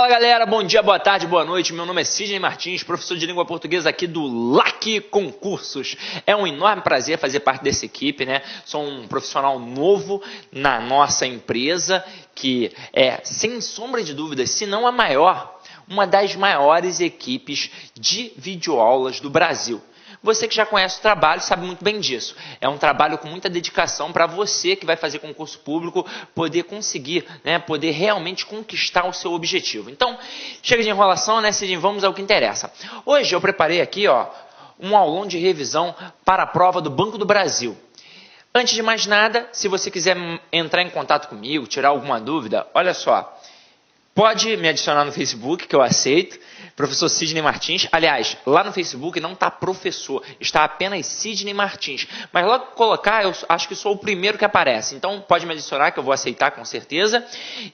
Fala galera, bom dia, boa tarde, boa noite. Meu nome é Sidney Martins, professor de língua portuguesa aqui do LAC Concursos. É um enorme prazer fazer parte dessa equipe, né? Sou um profissional novo na nossa empresa, que é, sem sombra de dúvidas, se não a maior, uma das maiores equipes de videoaulas do Brasil. Você que já conhece o trabalho sabe muito bem disso. É um trabalho com muita dedicação para você que vai fazer concurso público poder conseguir, né, poder realmente conquistar o seu objetivo. Então, chega de enrolação, né, Sidney? Vamos ao que interessa. Hoje eu preparei aqui, um aulão de revisão para a prova do Banco do Brasil. Antes de mais nada, se você quiser entrar em contato comigo, tirar alguma dúvida, olha só. Pode me adicionar no Facebook, que eu aceito, professor Sidney Martins. Aliás, lá no Facebook não está professor, está apenas Sidney Martins. Mas logo que colocar, eu acho que sou o primeiro que aparece. Então, pode me adicionar, que eu vou aceitar com certeza.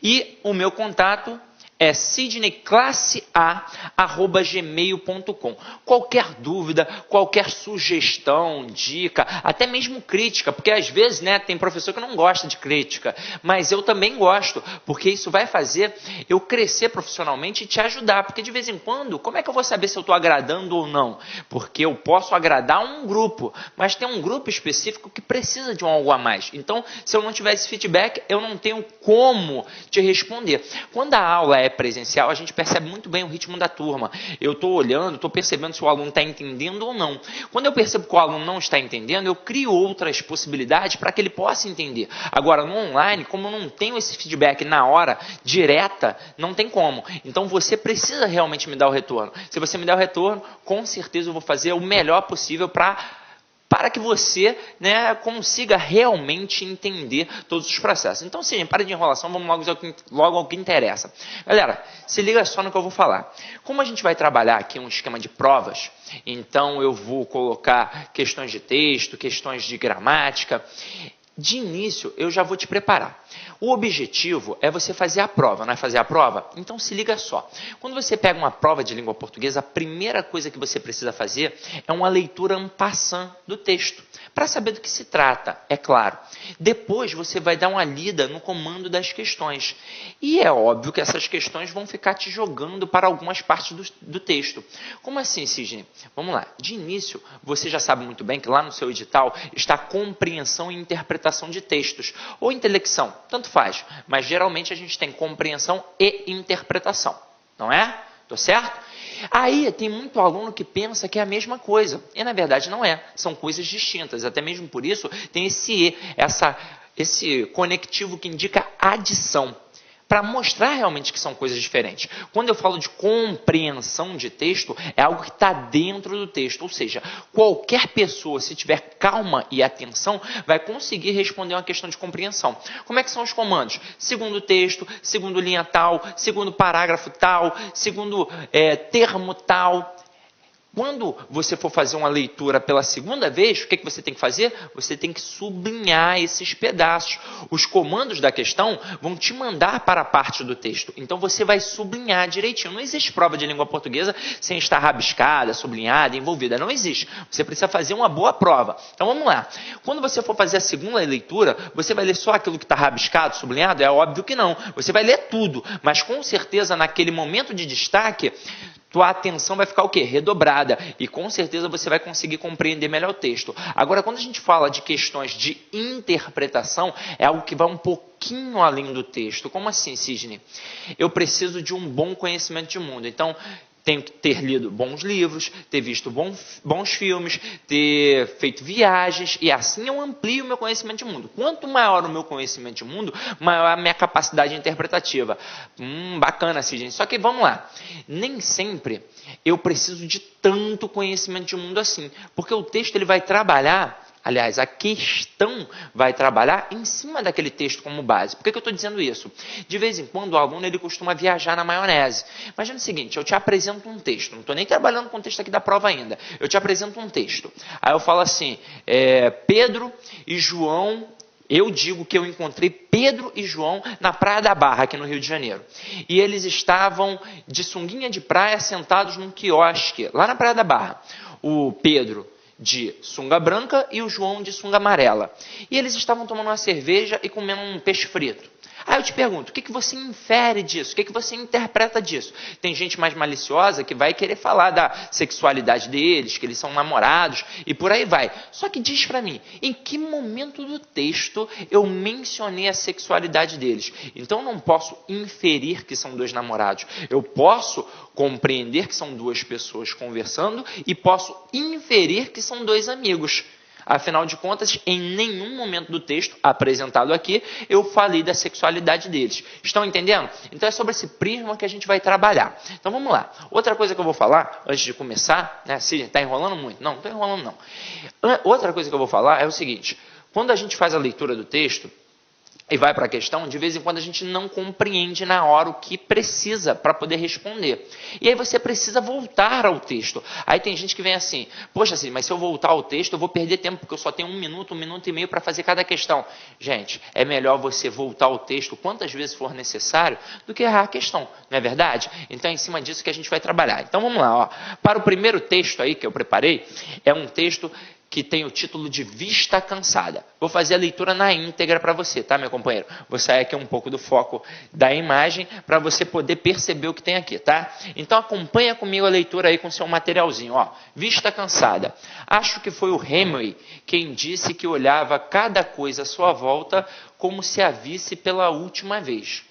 E o meu contato é sidneyclasse@gmail.com. Qualquer dúvida, qualquer sugestão, dica, até mesmo crítica, porque às vezes, né, tem professor que não gosta de crítica, mas eu também gosto, porque isso vai fazer eu crescer profissionalmente e te ajudar, porque de vez em quando, como é que eu vou saber se eu estou agradando ou não? Porque eu posso agradar um grupo, mas tem um grupo específico que precisa de um algo a mais. Então, se eu não tiver esse feedback, eu não tenho como te responder. Quando a aula é presencial, a gente percebe muito bem o ritmo da turma. Eu estou olhando, estou percebendo se o aluno está entendendo ou não. Quando eu percebo que o aluno não está entendendo, eu crio outras possibilidades para que ele possa entender. Agora, no online, como eu não tenho esse feedback na hora, direta, não tem como. Então, você precisa realmente me dar o retorno. Se você me der o retorno, com certeza eu vou fazer o melhor possível para que você, né, consiga realmente entender todos os processos. Então, sim, para de enrolação, vamos logo ao que interessa. Galera, se liga só no que eu vou falar. Como a gente vai trabalhar aqui um esquema de provas, então eu vou colocar questões de texto, questões de gramática. De início, eu já vou te preparar. O objetivo é você fazer a prova, não é fazer a prova? Então se liga só. Quando você pega uma prova de língua portuguesa, a primeira coisa que você precisa fazer é uma leitura en passant do texto, para saber do que se trata, é claro. Depois você vai dar uma lida no comando das questões. E é óbvio que essas questões vão ficar te jogando para algumas partes do texto. Como assim, Sidney? Vamos lá. De início, você já sabe muito bem que lá no seu edital está compreensão e interpretação de textos, ou intelecção, tanto faz, mas geralmente a gente tem compreensão e interpretação, não é? Tô certo? Aí tem muito aluno que pensa que é a mesma coisa, e na verdade não é, são coisas distintas, até mesmo por isso tem esse conectivo que indica adição, para mostrar realmente que são coisas diferentes. Quando eu falo de compreensão de texto, é algo que está dentro do texto. Ou seja, qualquer pessoa, se tiver calma e atenção, vai conseguir responder uma questão de compreensão. Como é que são os comandos? Segundo texto, segundo linha tal, segundo parágrafo tal, segundo termo tal. Quando você for fazer uma leitura pela segunda vez, o que você tem que fazer? Você tem que sublinhar esses pedaços. Os comandos da questão vão te mandar para a parte do texto. Então você vai sublinhar direitinho. Não existe prova de língua portuguesa sem estar rabiscada, sublinhada, envolvida. Não existe. Você precisa fazer uma boa prova. Então vamos lá. Quando você for fazer a segunda leitura, você vai ler só aquilo que está rabiscado, sublinhado? É óbvio que não. Você vai ler tudo. Mas com certeza naquele momento de destaque, tua atenção vai ficar o quê? Redobrada. E com certeza você vai conseguir compreender melhor o texto. Agora, quando a gente fala de questões de interpretação, é algo que vai um pouquinho além do texto. Como assim, Sidney? Eu preciso de um bom conhecimento de mundo. Então, tenho que ter lido bons livros, ter visto bons filmes, ter feito viagens, e assim eu amplio o meu conhecimento de mundo. Quanto maior o meu conhecimento de mundo, maior a minha capacidade interpretativa. Bacana, Sidney. Só que vamos lá. Nem sempre eu preciso de tanto conhecimento de mundo assim, porque o texto ele vai trabalhar. Aliás, a questão vai trabalhar em cima daquele texto como base. Por que eu estou dizendo isso? De vez em quando o aluno ele costuma viajar na maionese. Imagina o seguinte, eu te apresento um texto, não estou nem trabalhando com o texto aqui da prova ainda, eu te apresento um texto. Aí eu falo assim, Pedro e João, eu digo que eu encontrei Pedro e João na Praia da Barra, aqui no Rio de Janeiro. E eles estavam de sunguinha de praia sentados num quiosque, lá na Praia da Barra. O Pedro de sunga branca e o João de sunga amarela. E eles estavam tomando uma cerveja e comendo um peixe frito. Aí eu te pergunto, o que você infere disso? O que você interpreta disso? Tem gente mais maliciosa que vai querer falar da sexualidade deles, que eles são namorados e por aí vai. Só que diz para mim, em que momento do texto eu mencionei a sexualidade deles? Então eu não posso inferir que são dois namorados. Eu posso compreender que são duas pessoas conversando e posso inferir que são dois amigos. Afinal de contas, em nenhum momento do texto apresentado aqui, eu falei da sexualidade deles. Estão entendendo? Então é sobre esse prisma que a gente vai trabalhar. Então vamos lá. Outra coisa que eu vou falar, antes de começar, né? Sidney, está enrolando muito? Não estou enrolando não. Outra coisa que eu vou falar é o seguinte. Quando a gente faz a leitura do texto, e vai para a questão, de vez em quando a gente não compreende na hora o que precisa para poder responder. E aí você precisa voltar ao texto. Aí tem gente que vem assim, poxa, assim, mas se eu voltar ao texto eu vou perder tempo, porque eu só tenho 1 minuto, 1 minuto e meio para fazer cada questão. Gente, é melhor você voltar ao texto quantas vezes for necessário do que errar a questão, não é verdade? Então é em cima disso que a gente vai trabalhar. Então vamos lá, ó. Para o primeiro texto aí que eu preparei, é um texto que tem o título de Vista Cansada. Vou fazer a leitura na íntegra para você, tá, meu companheiro? Vou sair aqui um pouco do foco da imagem para você poder perceber o que tem aqui, tá? Então acompanha comigo a leitura aí com seu materialzinho, ó. Vista Cansada. Acho que foi o Hemingway quem disse que olhava cada coisa à sua volta como se a visse pela última vez.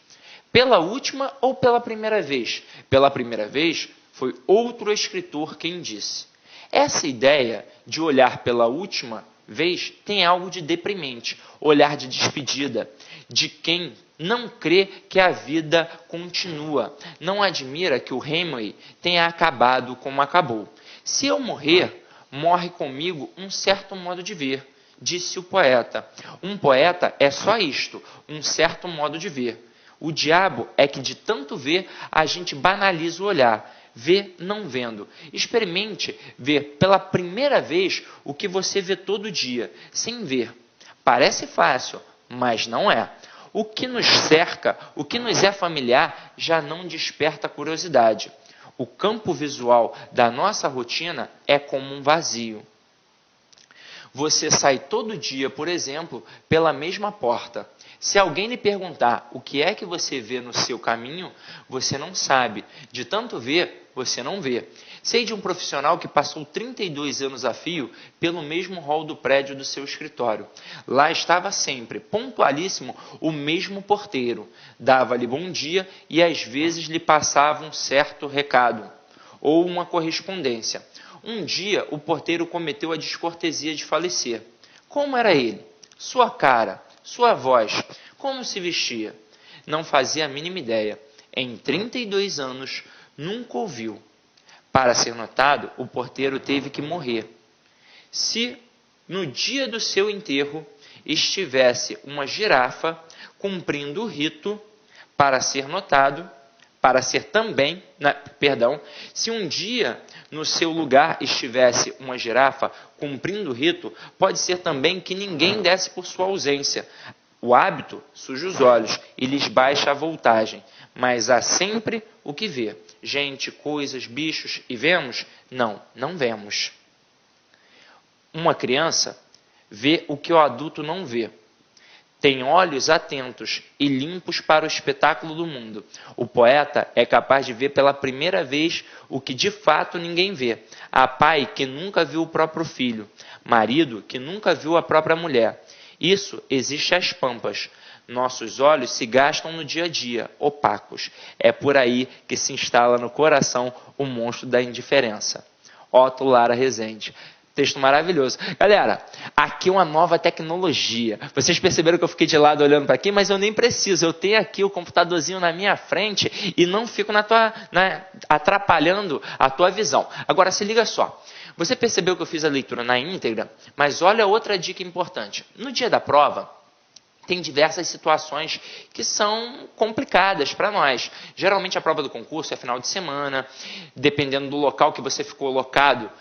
Pela última ou pela primeira vez? Pela primeira vez foi outro escritor quem disse. Essa ideia de olhar pela última vez tem algo de deprimente, olhar de despedida, de quem não crê que a vida continua. Não admira que o Hemingway tenha acabado como acabou. Se eu morrer, morre comigo um certo modo de ver, disse o poeta. Um poeta é só isto, um certo modo de ver. O diabo é que de tanto ver, a gente banaliza o olhar. Vê não vendo. Experimente ver pela primeira vez o que você vê todo dia, sem ver. Parece fácil, mas não é. O que nos cerca, o que nos é familiar, já não desperta curiosidade. O campo visual da nossa rotina é como um vazio. Você sai todo dia, por exemplo, pela mesma porta. Se alguém lhe perguntar o que é que você vê no seu caminho, você não sabe. De tanto ver, você não vê. Sei de um profissional que passou 32 anos a fio pelo mesmo hall do prédio do seu escritório. Lá estava sempre, pontualíssimo, o mesmo porteiro. Dava-lhe bom dia e às vezes lhe passava um certo recado ou uma correspondência. Um dia, o porteiro cometeu a descortesia de falecer. Como era ele? Sua cara, sua voz, como se vestia? Não fazia a mínima ideia. Em 32 anos, nunca ouviu. Para ser notado, o porteiro teve que morrer. Se no dia do seu enterro estivesse uma girafa cumprindo o rito para ser notado, para ser também, se um dia no seu lugar estivesse uma girafa cumprindo o rito, pode ser também que ninguém desse por sua ausência. O hábito suja os olhos e lhes baixa a voltagem, mas há sempre o que ver. Gente, coisas, bichos, e vemos? Não, não vemos. Uma criança vê o que o adulto não vê. Tem olhos atentos e limpos para o espetáculo do mundo. O poeta é capaz de ver pela primeira vez o que de fato ninguém vê. Há pai que nunca viu o próprio filho, marido que nunca viu a própria mulher. Isso existe às pampas. Nossos olhos se gastam no dia a dia, opacos. É por aí que se instala no coração o monstro da indiferença. Otto Lara Rezende. Texto maravilhoso. Galera, aqui uma nova tecnologia. Vocês perceberam que eu fiquei de lado olhando para aqui, mas eu nem preciso. Eu tenho aqui o computadorzinho na minha frente e não fico atrapalhando a tua visão. Agora, se liga só. Você percebeu que eu fiz a leitura na íntegra, mas olha outra dica importante. No dia da prova, tem diversas situações que são complicadas para nós. Geralmente a prova do concurso é final de semana, dependendo do local que você ficou locado,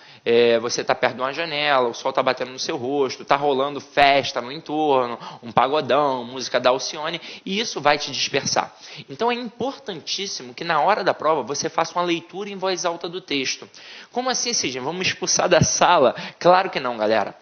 você está perto de uma janela, o sol está batendo no seu rosto, está rolando festa no entorno, um pagodão, música da Alcione, e isso vai te dispersar. Então é importantíssimo que na hora da prova você faça uma leitura em voz alta do texto. Como assim, Sidney? Vamos expulsar da sala? Claro que não, galera.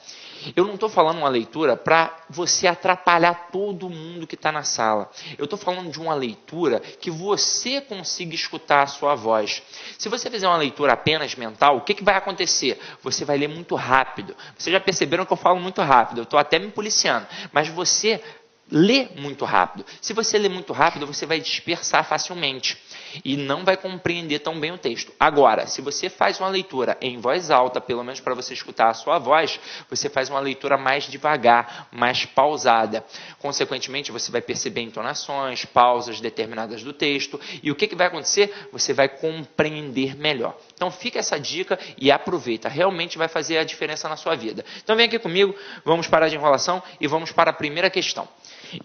Eu não estou falando uma leitura para você atrapalhar todo mundo que está na sala. Eu estou falando de uma leitura que você consiga escutar a sua voz. Se você fizer uma leitura apenas mental, o que vai acontecer? Você vai ler muito rápido. Vocês já perceberam que eu falo muito rápido, eu estou até me policiando. Mas você lê muito rápido. Se você lê muito rápido, você vai dispersar facilmente e não vai compreender tão bem o texto. Agora, se você faz uma leitura em voz alta, pelo menos para você escutar a sua voz, você faz uma leitura mais devagar, mais pausada. Consequentemente, você vai perceber entonações, pausas determinadas do texto, e o que vai acontecer? Você vai compreender melhor. Então fica essa dica e aproveita, realmente vai fazer a diferença na sua vida. Então vem aqui comigo, vamos parar de enrolação e vamos para a primeira questão.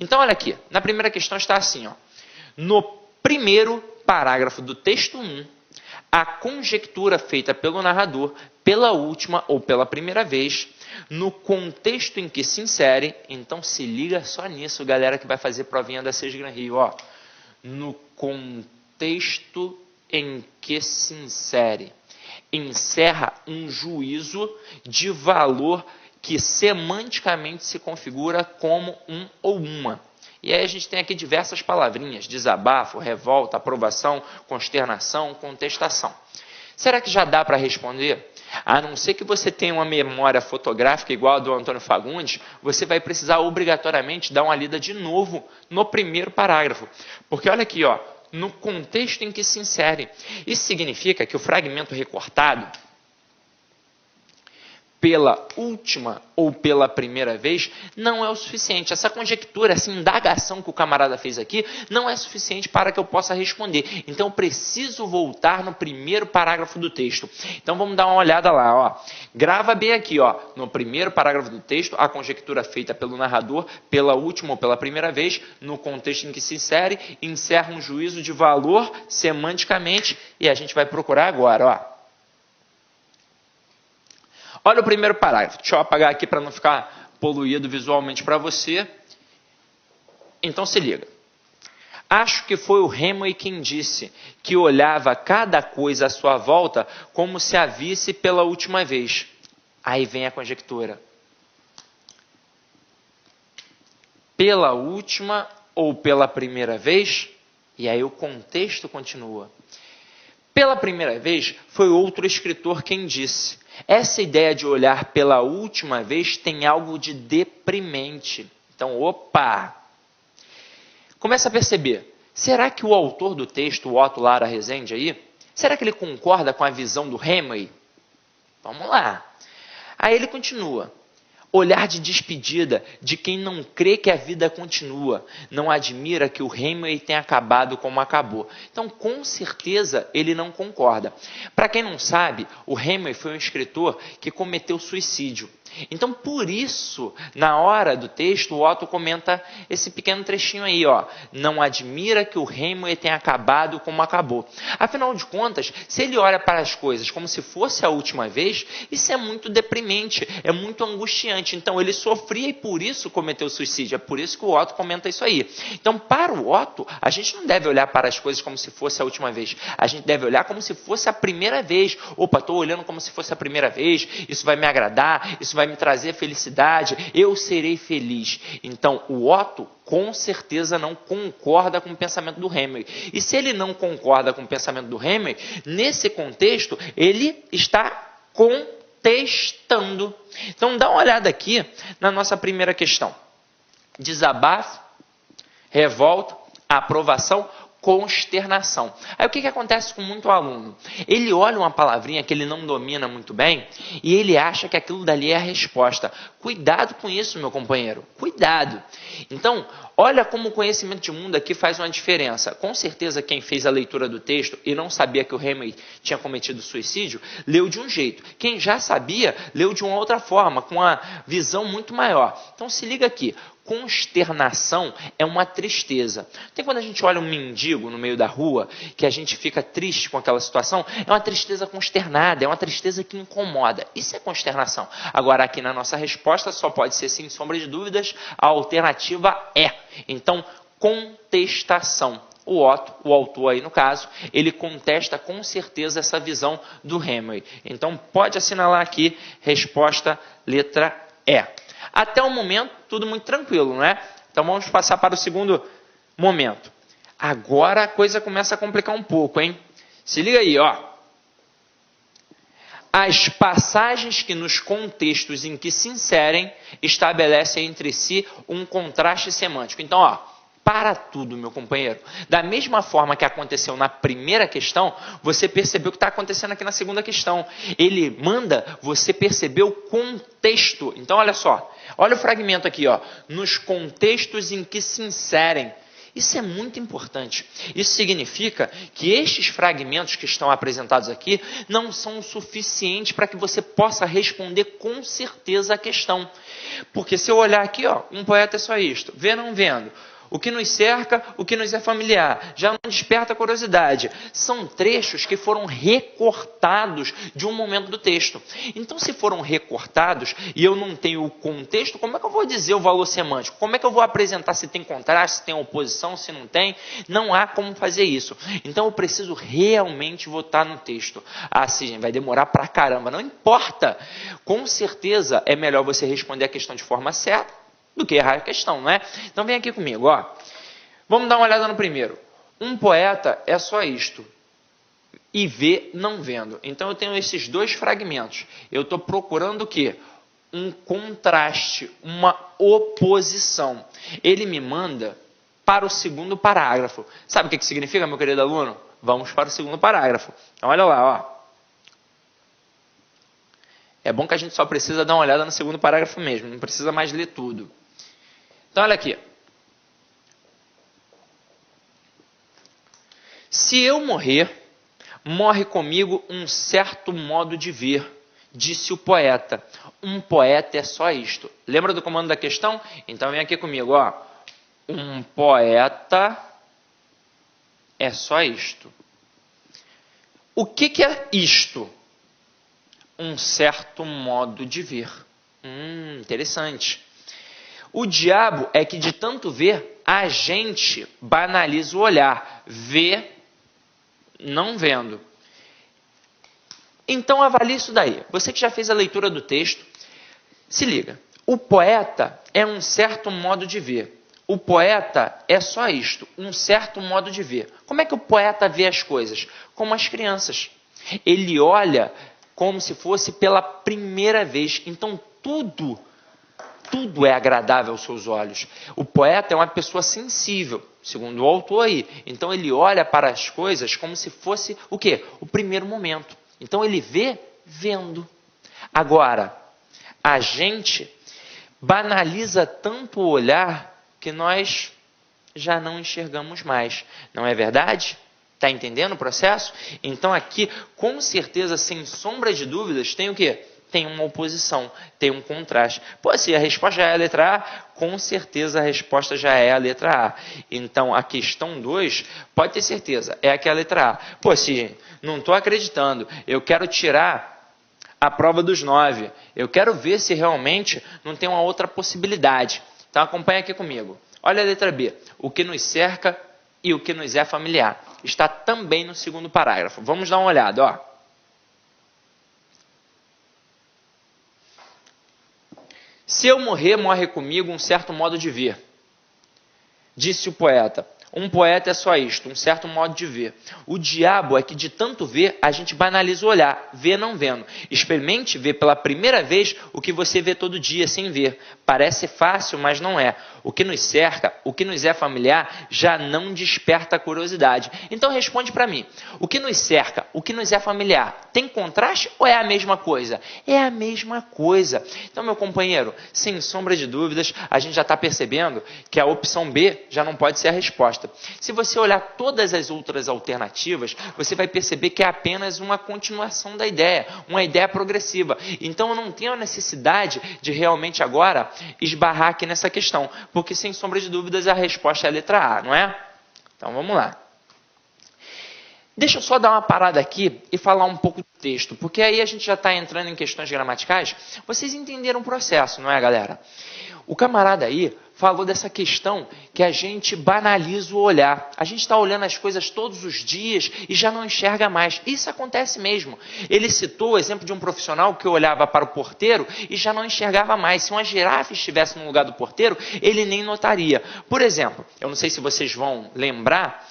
Então olha aqui, na primeira questão está assim, ó. No primeiro parágrafo do texto 1, a conjectura feita pelo narrador, pela última ou pela primeira vez, no contexto em que se insere, então se liga só nisso, galera que vai fazer provinha da SES Gran Rio, ó. No contexto em que se insere, encerra um juízo de valor que semanticamente se configura como um ou uma. E aí a gente tem aqui diversas palavrinhas: desabafo, revolta, aprovação, consternação, contestação. Será que já dá para responder? A não ser que você tenha uma memória fotográfica igual a do Antônio Fagundes, você vai precisar obrigatoriamente dar uma lida de novo no primeiro parágrafo. Porque olha aqui, ó, no contexto em que se insere. Isso significa que o fragmento recortado, pela última ou pela primeira vez, não é o suficiente. Essa conjectura, essa indagação que o camarada fez aqui, não é suficiente para que eu possa responder. Então, eu preciso voltar no primeiro parágrafo do texto. Então, vamos dar uma olhada lá, ó. Grava bem aqui, ó. No primeiro parágrafo do texto, a conjectura feita pelo narrador, pela última ou pela primeira vez, no contexto em que se insere, encerra um juízo de valor semanticamente, e a gente vai procurar agora, ó. Olha o primeiro parágrafo. Deixa eu apagar aqui para não ficar poluído visualmente para você. Então se liga. Acho que foi o Hemingway quem disse que olhava cada coisa à sua volta como se a visse pela última vez. Aí vem a conjectura. Pela última ou pela primeira vez? E aí o contexto continua. Pela primeira vez, foi outro escritor quem disse. Essa ideia de olhar pela última vez tem algo de deprimente. Então, opa! Começa a perceber. Será que o autor do texto, o Otto Lara Rezende aí, será que ele concorda com a visão do Hemingway? Vamos lá. Aí ele continua. Olhar de despedida de quem não crê que a vida continua, não admira que o Hemingway tenha acabado como acabou. Então, com certeza, ele não concorda. Para quem não sabe, o Hemingway foi um escritor que cometeu suicídio. Então, por isso, na hora do texto, o Otto comenta esse pequeno trechinho aí, ó. Não admira que o Hemingway tenha acabado como acabou. Afinal de contas, se ele olha para as coisas como se fosse a última vez, isso é muito deprimente, é muito angustiante. Então, ele sofria e por isso cometeu suicídio. É por isso que o Otto comenta isso aí. Então, para o Otto, a gente não deve olhar para as coisas como se fosse a última vez. A gente deve olhar como se fosse a primeira vez. Opa, estou olhando como se fosse a primeira vez, isso vai me agradar, isso vai me trazer felicidade, eu serei feliz. Então, o Otto com certeza não concorda com o pensamento do Hemingway. E se ele não concorda com o pensamento do Hemingway, nesse contexto, ele está contestando. Então, dá uma olhada aqui na nossa primeira questão. Desabafo, revolta, aprovação, consternação. Aí o que acontece com muito aluno? Ele olha uma palavrinha que ele não domina muito bem e ele acha que aquilo dali é a resposta. Cuidado com isso, meu companheiro. Cuidado. Então, olha como o conhecimento de mundo aqui faz uma diferença. Com certeza quem fez a leitura do texto e não sabia que o Hemingway tinha cometido suicídio, leu de um jeito. Quem já sabia, leu de uma outra forma, com uma visão muito maior. Então se liga aqui. Consternação é uma tristeza. Tem quando a gente olha um mendigo no meio da rua, que a gente fica triste com aquela situação, é uma tristeza consternada, é uma tristeza que incomoda. Isso é consternação. Agora, aqui na nossa resposta, só pode ser, sem sombra de dúvidas, a alternativa é. Então, contestação. O Otto, o autor aí no caso, ele contesta com certeza essa visão do Hemingway. Então, pode assinalar aqui, resposta letra É. Até o momento, tudo muito tranquilo, não é? Então vamos passar para o segundo momento. Agora a coisa começa a complicar um pouco, hein? Se liga aí, ó. As passagens que nos contextos em que se inserem estabelecem entre si um contraste semântico. Então, ó, para tudo, meu companheiro. Da mesma forma que aconteceu na primeira questão, você percebeu o que está acontecendo aqui na segunda questão. Ele manda você perceber o contexto. Então, olha só. Olha o fragmento aqui, ó. Nos contextos em que se inserem. Isso é muito importante. Isso significa que estes fragmentos que estão apresentados aqui não são o suficiente para que você possa responder com certeza a questão. Porque se eu olhar aqui, ó, um poeta é só isto, vê não vendo. O que nos cerca, o que nos é familiar, já não desperta curiosidade. São trechos que foram recortados de um momento do texto. Então, se foram recortados e eu não tenho o contexto, como é que eu vou dizer o valor semântico? Como é que eu vou apresentar se tem contraste, se tem oposição, se não tem? Não há como fazer isso. Então, eu preciso realmente votar no texto. Ah, sim, vai demorar pra caramba. Não importa. Com certeza, é melhor você responder a questão de forma certa do que errar a questão, não é? Então vem aqui comigo, ó. Vamos dar uma olhada no primeiro. Um poeta é só isto. E vê não vendo. Então eu tenho esses dois fragmentos. Eu estou procurando o quê? Um contraste, uma oposição. Ele me manda para o segundo parágrafo. Sabe o que significa, meu querido aluno? Vamos para o segundo parágrafo. Então olha lá, ó. É bom que a gente só precisa dar uma olhada no segundo parágrafo mesmo. Não precisa mais ler tudo. Então, olha aqui. Se eu morrer, morre comigo um certo modo de ver, disse o poeta. Um poeta é só isto. Lembra do comando da questão? Então, vem aqui comigo, ó. Um poeta é só isto. O que é isto? Um certo modo de ver. Interessante. O diabo é que de tanto ver, a gente banaliza o olhar. Vê, não vendo. Então avalie isso daí. Você que já fez a leitura do texto, se liga. O poeta é um certo modo de ver. O poeta é só isto, um certo modo de ver. Como é que o poeta vê as coisas? Como as crianças. Ele olha como se fosse pela primeira vez. Então tudo é agradável aos seus olhos. O poeta é uma pessoa sensível, segundo o autor aí. Então ele olha para as coisas como se fosse o quê? O primeiro momento. Então ele vê vendo. Agora, a gente banaliza tanto o olhar que nós já não enxergamos mais. Não é verdade? Está entendendo o processo? Então aqui, com certeza, sem sombra de dúvidas, tem o quê? Tem uma oposição, tem um contraste. Pô, se a resposta já é a letra A, com certeza a resposta já é a letra A. Então, a questão 2, pode ter certeza, é aqui a letra A. Pô, se não estou acreditando, eu quero tirar a prova dos 9. Eu quero ver se realmente não tem uma outra possibilidade. Então, acompanha aqui comigo. Olha a letra B. O que nos cerca e o que nos é familiar. Está também no segundo parágrafo. Vamos dar uma olhada, ó. Se eu morrer, morre comigo um certo modo de ver, disse o poeta. Um poeta é só isto, um certo modo de ver. O diabo é que de tanto ver, a gente banaliza o olhar, vê não vendo. Experimente ver pela primeira vez o que você vê todo dia sem ver. Parece fácil, mas não é. O que nos cerca, o que nos é familiar, já não desperta curiosidade. Então responde para mim. O que nos cerca, o que nos é familiar, tem contraste ou é a mesma coisa? É a mesma coisa. Então, meu companheiro, sem sombra de dúvidas, a gente já está percebendo que a opção B já não pode ser a resposta. Se você olhar todas as outras alternativas, você vai perceber que é apenas uma continuação da ideia, uma ideia progressiva. Então eu não tenho a necessidade de realmente agora esbarrar aqui nessa questão, porque sem sombra de dúvidas a resposta é a letra A, não é? Então vamos lá. Deixa eu só dar uma parada aqui e falar um pouco do texto, porque aí a gente já está entrando em questões gramaticais. Vocês entenderam o processo, não é, galera? O camarada aí falou dessa questão que a gente banaliza o olhar. A gente está olhando as coisas todos os dias e já não enxerga mais. Isso acontece mesmo. Ele citou o exemplo de um profissional que olhava para o porteiro e já não enxergava mais. Se uma girafa estivesse no lugar do porteiro, ele nem notaria. Por exemplo, eu não sei se vocês vão lembrar,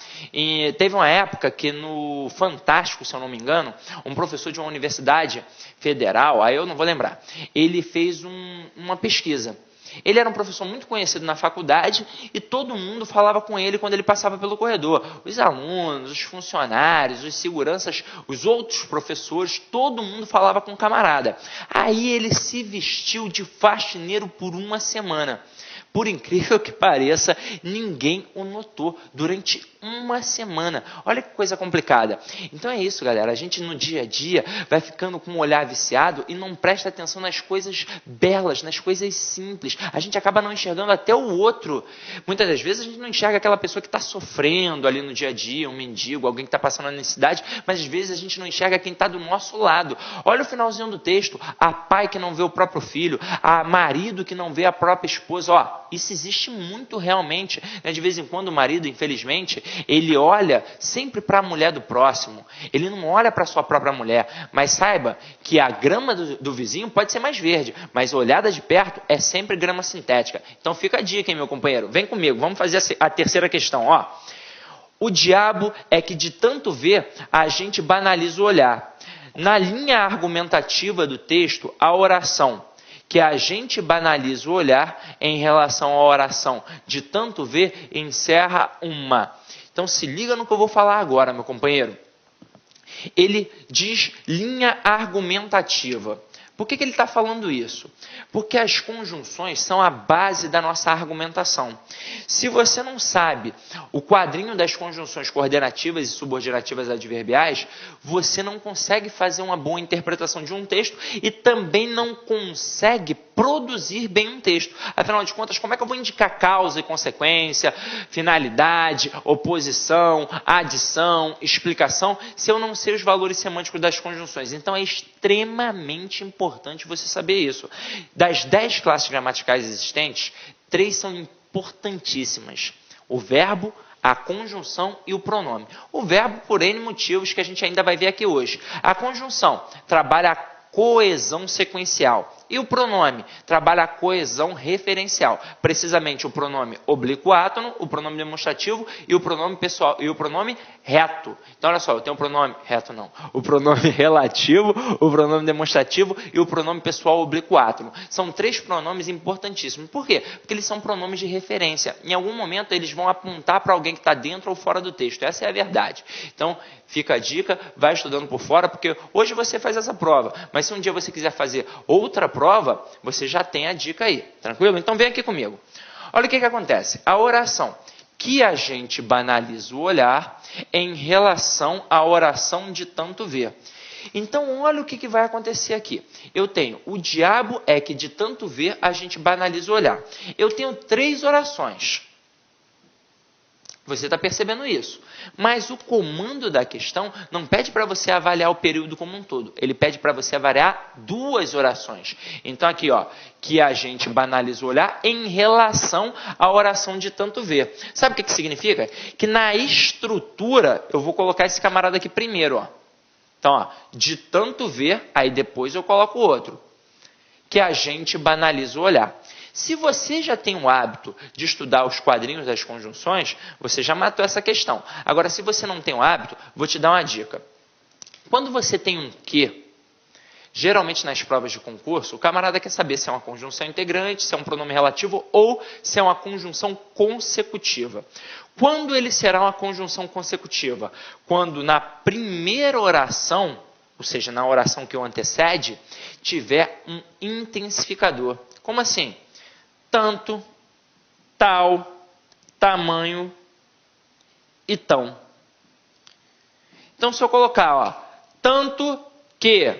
teve uma época que no Fantástico, se eu não me engano, um professor de uma universidade federal, aí eu não vou lembrar, ele fez uma pesquisa. Ele era um professor muito conhecido na faculdade e todo mundo falava com ele quando ele passava pelo corredor. Os alunos, os funcionários, os seguranças, os outros professores, todo mundo falava com o camarada. Aí ele se vestiu de faxineiro por uma semana. Por incrível que pareça, ninguém o notou durante uma semana. Olha que coisa complicada. Então é isso, galera. A gente no dia a dia vai ficando com um olhar viciado e não presta atenção nas coisas belas, nas coisas simples. A gente acaba não enxergando até o outro. Muitas das vezes a gente não enxerga aquela pessoa que está sofrendo ali no dia a dia, um mendigo, alguém que está passando a necessidade, mas às vezes a gente não enxerga quem está do nosso lado. Olha o finalzinho do texto. A pai que não vê o próprio filho, a marido que não vê a própria esposa. Ó, isso existe muito realmente. De vez em quando o marido, infelizmente, ele olha sempre para a mulher do próximo. Ele não olha para a sua própria mulher. Mas saiba que a grama do vizinho pode ser mais verde, mas olhada de perto é sempre grama sintética. Então fica a dica, hein, meu companheiro? Vem comigo, vamos fazer a terceira questão. Ó. O diabo é que de tanto ver, a gente banaliza o olhar. Na linha argumentativa do texto, a oração que a gente banaliza o olhar em relação à oração de tanto ver, encerra uma. Então se liga no que eu vou falar agora, meu companheiro. Ele diz linha argumentativa. Por que ele está falando isso? Porque as conjunções são a base da nossa argumentação. Se você não sabe o quadrinho das conjunções coordenativas e subordinativas adverbiais, você não consegue fazer uma boa interpretação de um texto e também não consegue produzir bem um texto. Afinal de contas, como é que eu vou indicar causa e consequência, finalidade, oposição, adição, explicação, se eu não sei os valores semânticos das conjunções? Então é extremamente importante você saber isso. Das 10 classes gramaticais existentes, 3 são importantíssimas. O verbo, a conjunção e o pronome. O verbo por N motivos que a gente ainda vai ver aqui hoje. A conjunção trabalha a coesão sequencial. E o pronome trabalha a coesão referencial. Precisamente o pronome oblíquo átono, o pronome demonstrativo e o pronome pessoal e o pronome reto. Então olha só, eu tenho o pronome reto não, o pronome relativo, o pronome demonstrativo e o pronome pessoal oblíquo átono. São 3 pronomes importantíssimos. Por quê? Porque eles são pronomes de referência. Em algum momento eles vão apontar para alguém que está dentro ou fora do texto. Essa é a verdade. Então fica a dica, vai estudando por fora, porque hoje você faz essa prova, mas se um dia você quiser fazer outra prova, você já tem a dica aí, tranquilo? Então vem aqui comigo. Olha o que acontece. A oração que a gente banaliza o olhar em relação à oração de tanto ver. Então olha o que vai acontecer aqui. Eu tenho o diabo é que de tanto ver a gente banaliza o olhar. Eu tenho 3 orações. Você está percebendo isso. Mas o comando da questão não pede para você avaliar o período como um todo. Ele pede para você avaliar 2 orações. Então aqui, ó, que a gente banaliza o olhar em relação à oração de tanto ver. Sabe o que significa? Que na estrutura, eu vou colocar esse camarada aqui primeiro, ó. Então, ó, de tanto ver, aí depois eu coloco o outro. Que a gente banaliza o olhar. Se você já tem o hábito de estudar os quadrinhos das conjunções, você já matou essa questão. Agora, se você não tem o hábito, vou te dar uma dica. Quando você tem um que, geralmente nas provas de concurso, o camarada quer saber se é uma conjunção integrante, se é um pronome relativo ou se é uma conjunção consecutiva. Quando ele será uma conjunção consecutiva? Quando na primeira oração, ou seja, na oração que o antecede, tiver um intensificador. Como assim? Tanto, tal, tamanho e tão. Então, se eu colocar, ó, tanto que,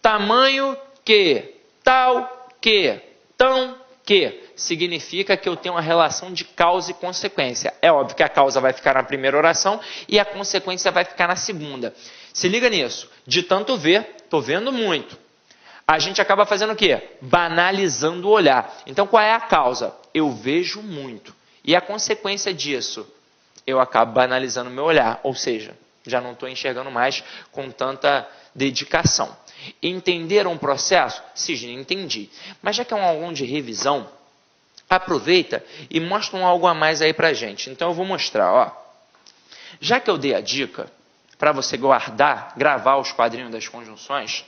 tamanho que, tal que, tão que, significa que eu tenho uma relação de causa e consequência. É óbvio que a causa vai ficar na primeira oração e a consequência vai ficar na segunda. Se liga nisso. De tanto ver, estou vendo muito. a gente acaba fazendo o quê? Banalizando o olhar. Então, qual é a causa? Eu vejo muito. E a consequência disso? Eu acabo banalizando o meu olhar. Ou seja, já não estou enxergando mais com tanta dedicação. Entenderam o processo? Sim, entendi. Mas já que é um aulão de revisão, aproveita e mostra um algo a mais aí pra gente. Então eu vou mostrar, ó. Já que eu dei a dica para você guardar, gravar os quadrinhos das conjunções,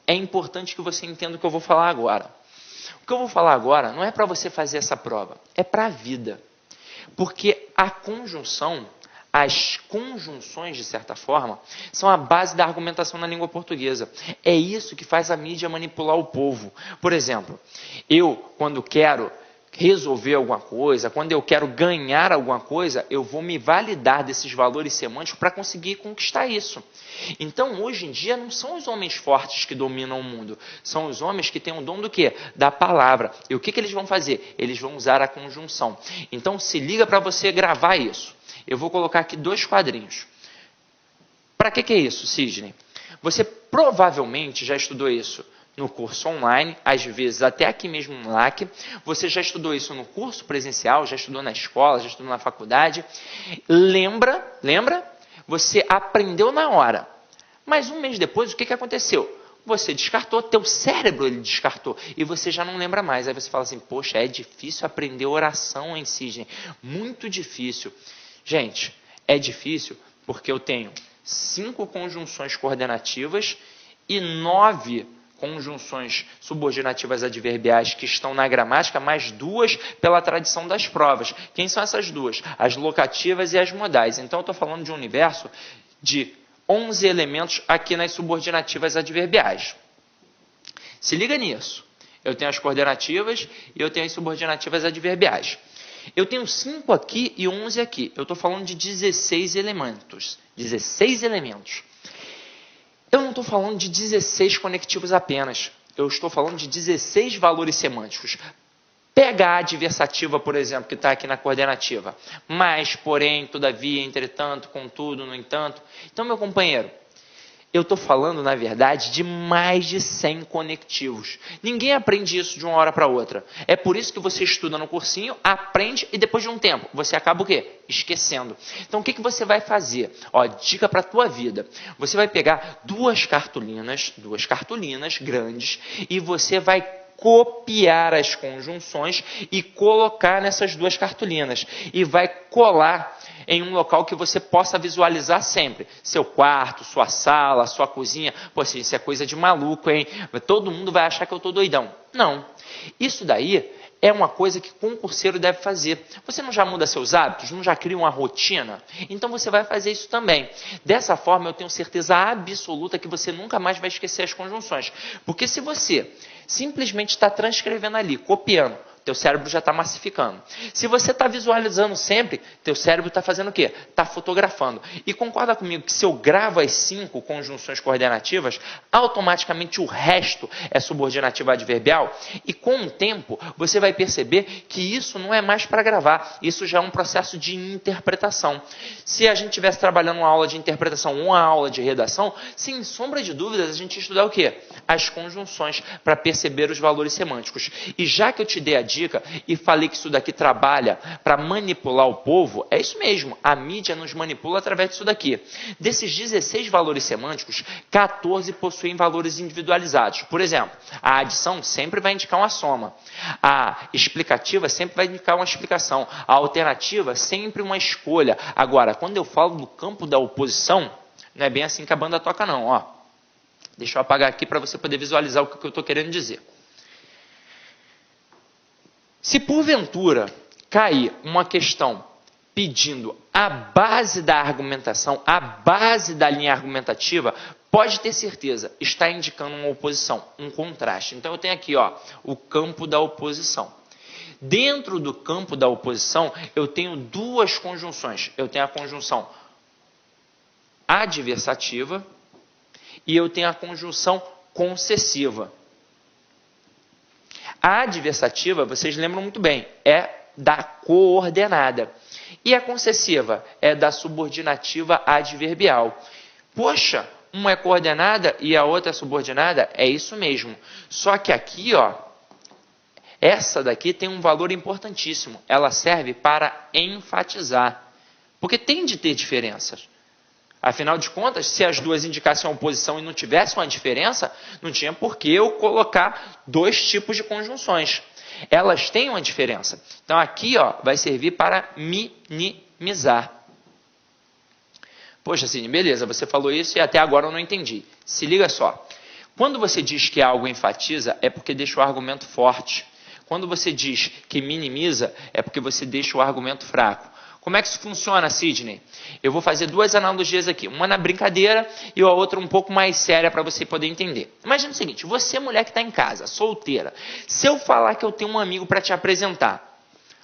é importante que você entenda o que eu vou falar agora. O que eu vou falar agora não é para você fazer essa prova, é para a vida. Porque a conjunção, as conjunções, de certa forma, são a base da argumentação na língua portuguesa. É isso que faz a mídia manipular o povo. Por exemplo, eu, quando quero resolver alguma coisa, quando eu quero ganhar alguma coisa, eu vou me validar desses valores semânticos para conseguir conquistar isso. Então, hoje em dia, não são os homens fortes que dominam o mundo, são os homens que têm o dom do quê? Da palavra. E o que eles vão fazer? Eles vão usar a conjunção. Então, se liga para você gravar isso. Eu vou colocar aqui 2 quadrinhos. Para que é isso, Sidney? Você provavelmente já estudou isso no curso online, às vezes até aqui mesmo no LAC. Você já estudou isso no curso presencial, já estudou na escola, já estudou na faculdade. Lembra? Você aprendeu na hora. Mas um mês depois, o que aconteceu? Você descartou, teu cérebro ele descartou. E você já não lembra mais. Aí você fala assim, poxa, é difícil aprender oração em Sidney. Muito difícil. Gente, é difícil porque eu tenho 5 conjunções coordenativas e 9 conjunções subordinativas adverbiais que estão na gramática, mais 2 pela tradição das provas. Quem são essas 2? As locativas e as modais. Então, eu estou falando de um universo de 11 elementos aqui nas subordinativas adverbiais. Se liga nisso. Eu tenho as coordenativas e eu tenho as subordinativas adverbiais. Eu tenho 5 aqui e 11 aqui. Eu estou falando de 16 elementos. 16 elementos. Eu não estou falando de 16 conectivos apenas. Eu estou falando de 16 valores semânticos. Pega a adversativa, por exemplo, que está aqui na coordenativa. Mas, porém, todavia, entretanto, contudo, no entanto. Então, meu companheiro, eu estou falando, na verdade, de mais de 100 conectivos. Ninguém aprende isso de uma hora para outra. É por isso que você estuda no cursinho, aprende e depois de um tempo, você acaba o quê? Esquecendo. Então, o que você vai fazer? Ó, dica para a tua vida. Você vai pegar 2 cartolinas grandes e você vai copiar as conjunções e colocar nessas 2 cartolinas. E vai colar em um local que você possa visualizar sempre. Seu quarto, sua sala, sua cozinha. Pô, assim, isso é coisa de maluco, hein? Todo mundo vai achar que eu estou doidão. Não. Isso daí é uma coisa que concurseiro deve fazer. Você não já muda seus hábitos? Não já cria uma rotina? Então você vai fazer isso também. Dessa forma, eu tenho certeza absoluta que você nunca mais vai esquecer as conjunções. Porque se você simplesmente está transcrevendo ali, copiando, teu cérebro já está massificando. Se você está visualizando sempre, teu cérebro está fazendo o quê? Está fotografando. E concorda comigo que se eu gravo as 5 conjunções coordenativas, automaticamente o resto é subordinativa adverbial? E com o tempo, você vai perceber que isso não é mais para gravar. Isso já é um processo de interpretação. Se a gente estivesse trabalhando uma aula de interpretação ou uma aula de redação, sem sombra de dúvidas, a gente ia estudar o quê? As conjunções, para perceber os valores semânticos. E já que eu te dei a dica e falei que isso daqui trabalha para manipular o povo, é isso mesmo, a mídia nos manipula através disso daqui. Desses 16 valores semânticos, 14 possuem valores individualizados. Por exemplo, a adição sempre vai indicar uma soma, a explicativa sempre vai indicar uma explicação, a alternativa sempre uma escolha. Agora, quando eu falo do campo da oposição, não é bem assim que a banda toca não, ó. Deixa eu apagar aqui para você poder visualizar o que eu estou querendo dizer. Se porventura cair uma questão pedindo a base da argumentação, a base da linha argumentativa, pode ter certeza, está indicando uma oposição, um contraste. Então eu tenho aqui, ó, o campo da oposição. Dentro do campo da oposição, eu tenho 2 conjunções. Eu tenho a conjunção adversativa e eu tenho a conjunção concessiva. A adversativa, vocês lembram muito bem, é da coordenada. E a concessiva é da subordinativa adverbial. Poxa, uma é coordenada e a outra é subordinada? É isso mesmo. Só que aqui, ó, essa daqui tem um valor importantíssimo. Ela serve para enfatizar. Porque tem de ter diferenças. Afinal de contas, se as duas indicassem a oposição e não tivessem uma diferença, não tinha por que eu colocar dois tipos de conjunções. Elas têm uma diferença. Então aqui, ó, vai servir para minimizar. Poxa, Cine, beleza, você falou isso e até agora eu não entendi. Se liga só. Quando você diz que algo enfatiza, é porque deixa o argumento forte. Quando você diz que minimiza, é porque você deixa o argumento fraco. Como é que isso funciona, Sidney? Eu vou fazer duas analogias aqui. Uma na brincadeira e a outra um pouco mais séria para você poder entender. Imagina o seguinte, você mulher que está em casa, solteira. Se eu falar que eu tenho um amigo para te apresentar,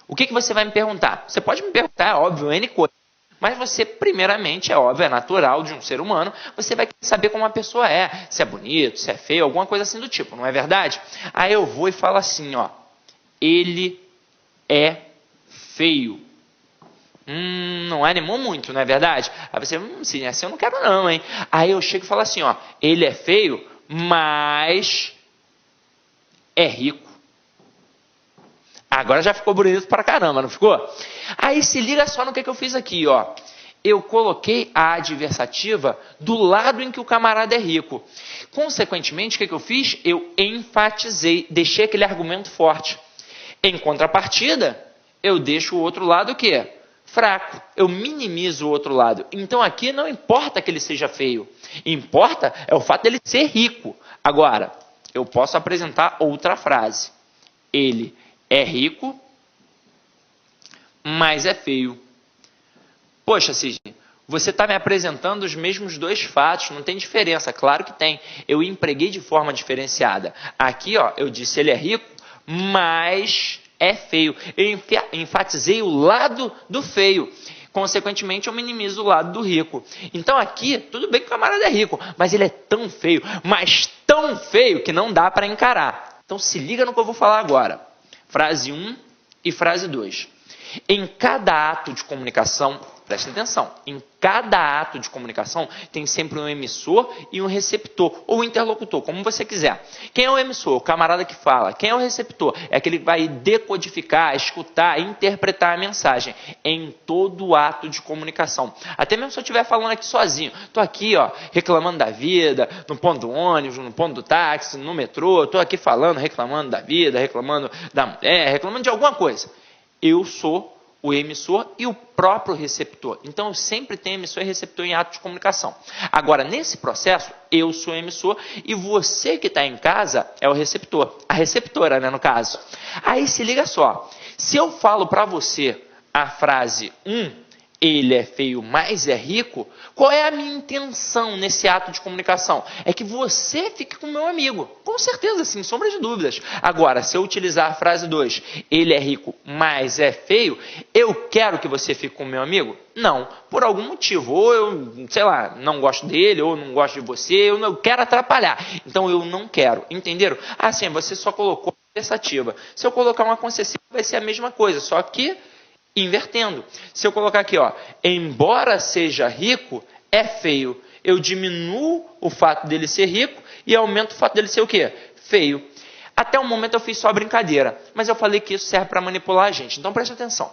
o que você vai me perguntar? Você pode me perguntar, é óbvio, N coisa. Mas você, primeiramente, é óbvio, é natural de um ser humano, você vai querer saber como a pessoa é. Se é bonito, se é feio, alguma coisa assim do tipo, não é verdade? Aí eu vou e falo assim, ó. Ele é feio. Não animou muito, não é verdade? Aí você, sim, assim eu não quero não, hein? Aí eu chego e falo assim, ó, ele é feio, mas é rico. Agora já ficou bonito pra caramba, não ficou? Aí se liga só no que eu fiz aqui, ó. Eu coloquei a adversativa do lado em que o camarada é rico. Consequentemente, o que eu fiz? Eu enfatizei, deixei aquele argumento forte. Em contrapartida, eu deixo o outro lado o quê? Fraco. Eu minimizo o outro lado. Então aqui não importa que ele seja feio. Importa é o fato dele ser rico. Agora, eu posso apresentar outra frase. Ele é rico, mas é feio. Poxa, Sidney, você está me apresentando os mesmos dois fatos, não tem diferença. Claro que tem. Eu empreguei de forma diferenciada. Aqui, ó, eu disse ele é rico, mas é feio. Eu enfatizei o lado do feio. Consequentemente, eu minimizo o lado do rico. Então aqui, tudo bem que o camarada é rico, mas ele é tão feio, mas tão feio que não dá para encarar. Então se liga no que eu vou falar agora. Frase 1 e frase 2. Em cada ato de comunicação, preste atenção, em cada ato de comunicação tem sempre um emissor e um receptor, ou interlocutor, como você quiser. Quem é o emissor? O camarada que fala. Quem é o receptor? É aquele que vai decodificar, escutar, interpretar a mensagem em todo ato de comunicação. Até mesmo se eu estiver falando aqui sozinho. Estou aqui, ó, reclamando da vida, no ponto do ônibus, no ponto do táxi, no metrô. Estou aqui falando, reclamando da vida, reclamando da mulher, reclamando de alguma coisa. Eu sou o emissor e o próprio receptor. Então, eu sempre tenho emissor e receptor em ato de comunicação. Agora, nesse processo, eu sou o emissor e você que está em casa é o receptor. A receptora, né, no caso. Aí, se liga só. Se eu falo para você a frase 1, ele é feio, mas é rico, qual é a minha intenção nesse ato de comunicação? É que você fique com o meu amigo. Com certeza, sem sombra de dúvidas. Agora, se eu utilizar a frase 2, ele é rico, mas é feio, eu quero que você fique com o meu amigo? Não, por algum motivo. Ou eu, sei lá, não gosto dele, ou não gosto de você, eu não quero atrapalhar. Então, eu não quero. Entenderam? Ah, sim, você só colocou a versativa. Se eu colocar uma concessiva, vai ser a mesma coisa, só que invertendo. Se eu colocar aqui, ó, embora seja rico, é feio. Eu diminuo o fato dele ser rico e aumento o fato dele ser o quê? Feio. Até o momento eu fiz só brincadeira, mas eu falei que isso serve para manipular a gente. Então preste atenção.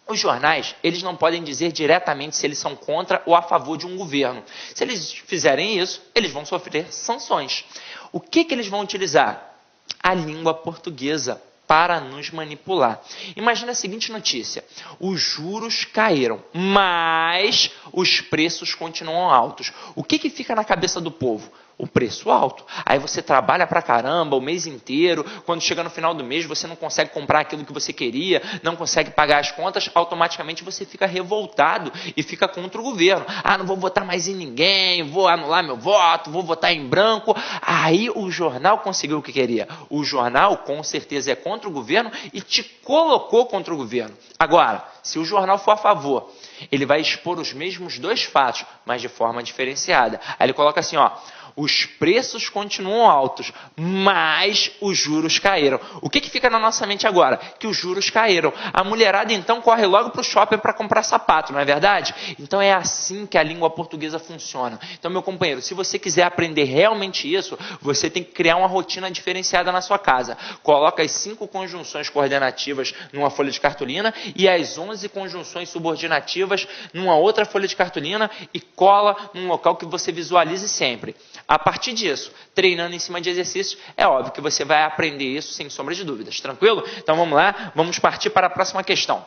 Os jornais, eles não podem dizer diretamente se eles são contra ou a favor de um governo. Se eles fizerem isso, eles vão sofrer sanções. O que eles vão utilizar? A língua portuguesa para nos manipular. Imagina a seguinte notícia: os juros caíram, mas os preços continuam altos. O que fica na cabeça do povo? O preço alto. Aí você trabalha pra caramba o mês inteiro, quando chega no final do mês você não consegue comprar aquilo que você queria, não consegue pagar as contas, automaticamente você fica revoltado e fica contra o governo. Ah, não vou votar mais em ninguém, vou anular meu voto, vou votar em branco. Aí o jornal conseguiu o que queria. O jornal com certeza é contra o governo e te colocou contra o governo. Agora, Se o jornal for a favor, ele vai expor os mesmos dois fatos, mas de forma diferenciada. Aí ele coloca assim, ó, os preços continuam altos, mas os juros caíram. O que fica na nossa mente agora? Que os juros caíram. A mulherada então corre logo para o shopping para comprar sapato, não é verdade? Então é assim que a língua portuguesa funciona. Então, meu companheiro, se você quiser aprender realmente isso, você tem que criar uma rotina diferenciada na sua casa. Coloca as 5 conjunções coordenativas numa folha de cartolina e as 11 conjunções subordinativas numa outra folha de cartolina e cola num local que você visualize sempre. A partir disso, treinando em cima de exercícios, é óbvio que você vai aprender isso sem sombra de dúvidas. Tranquilo? Então vamos lá, vamos partir para a próxima questão.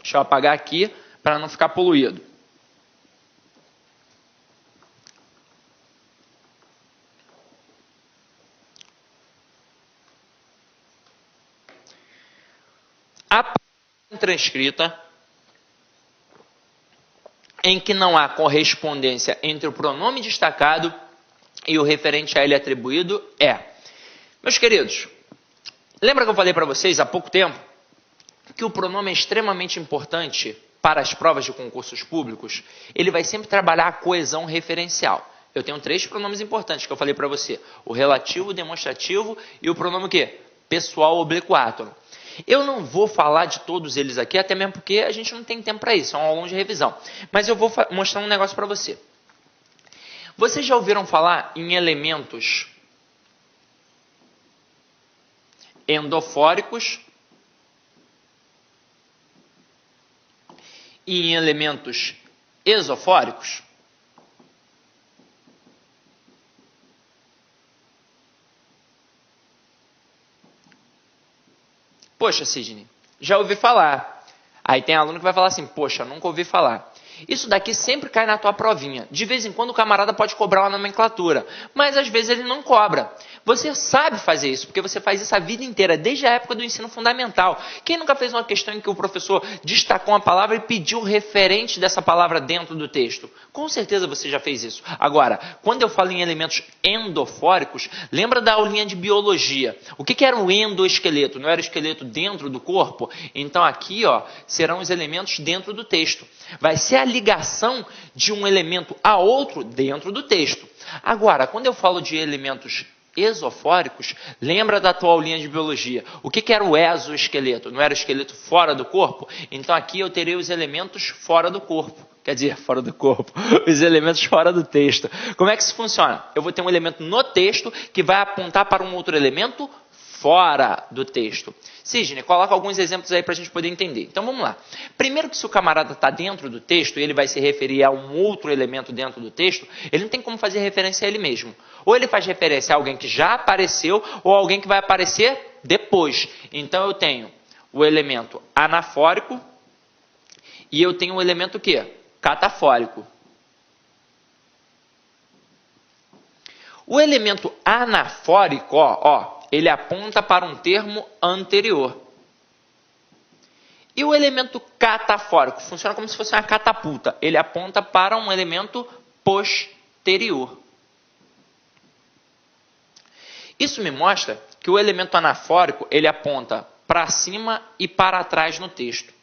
Deixa eu apagar aqui para não ficar poluído. A palavra transcrita em que não há correspondência entre o pronome destacado e o referente a ele atribuído é. Meus queridos, lembra que eu falei para vocês há pouco tempo que o pronome é extremamente importante para as provas de concursos públicos? Ele vai sempre trabalhar a coesão referencial. Eu tenho 3 pronomes importantes que eu falei para você. O relativo, o demonstrativo e o pronome o quê? Pessoal oblíquo átono. Eu não vou falar de todos eles aqui, até mesmo porque a gente não tem tempo para isso, é um aulão de revisão. Mas eu vou mostrar um negócio para você. Vocês já ouviram falar em elementos endofóricos e em elementos esofóricos? Poxa, Sidney, já ouvi falar. Aí tem aluno que vai falar assim, poxa, nunca ouvi falar. Isso daqui sempre cai na tua provinha. De vez em quando o camarada pode cobrar uma nomenclatura, mas às vezes ele não cobra. Você sabe fazer isso, porque você faz isso a vida inteira, desde a época do ensino fundamental. Quem nunca fez uma questão em que o professor destacou uma palavra e pediu o referente dessa palavra dentro do texto? Com certeza você já fez isso. Agora, quando eu falo em elementos endofóricos, lembra da aulinha de biologia. O que era o endoesqueleto? Não era o esqueleto dentro do corpo? Então aqui, ó, serão os elementos dentro do texto. Vai ser a ligação de um elemento a outro dentro do texto. Agora, quando eu falo de elementos esofóricos, lembra da tua aulinha de biologia. O que era o exoesqueleto? Não era o esqueleto fora do corpo? Então aqui eu terei os elementos fora do corpo. Quer dizer, fora do corpo. Os elementos fora do texto. Como é que isso funciona? Eu vou ter um elemento no texto que vai apontar para um outro elemento fora do texto. Sidney, coloca alguns exemplos aí para a gente poder entender. Então vamos lá. Primeiro que se o camarada está dentro do texto e ele vai se referir a um outro elemento dentro do texto, ele não tem como fazer referência a ele mesmo. Ou ele faz referência a alguém que já apareceu ou alguém que vai aparecer depois. Então eu tenho o elemento anafórico e eu tenho o elemento o quê? Catafórico. O elemento anafórico, ele aponta para um termo anterior. E o elemento catafórico funciona como se fosse uma catapulta. Ele aponta para um elemento posterior. Isso me mostra que o elemento anafórico ele aponta para cima e para trás no texto.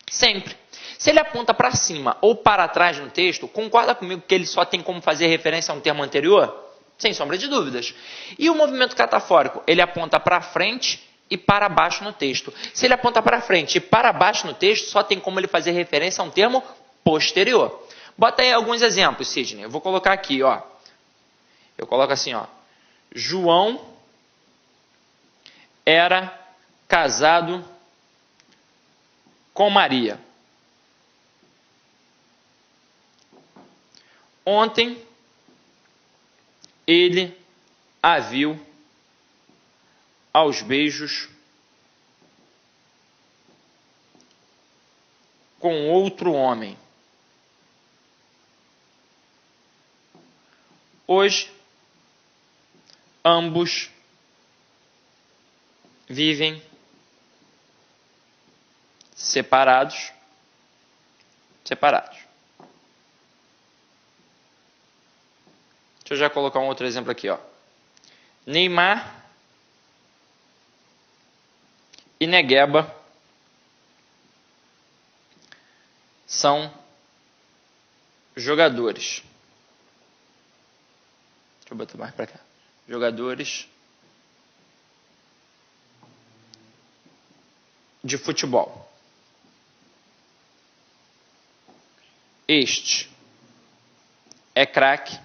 Sempre. Se ele aponta para cima ou para trás no texto, concorda comigo que ele só tem como fazer referência a um termo anterior? Sem sombra de dúvidas. E o movimento catafórico? Ele aponta para frente e para baixo no texto. Se ele aponta para frente e para baixo no texto, só tem como ele fazer referência a um termo posterior. Bota aí alguns exemplos, Sidney. Eu vou colocar aqui, ó. Eu coloco assim, ó. João era casado com Maria. Ontem ele a viu aos beijos com outro homem. Hoje, ambos vivem separados. Deixa eu já colocar um outro exemplo aqui, ó. Neymar e Negueba são jogadores. Deixa eu botar mais para cá. Jogadores de futebol. Este é craque,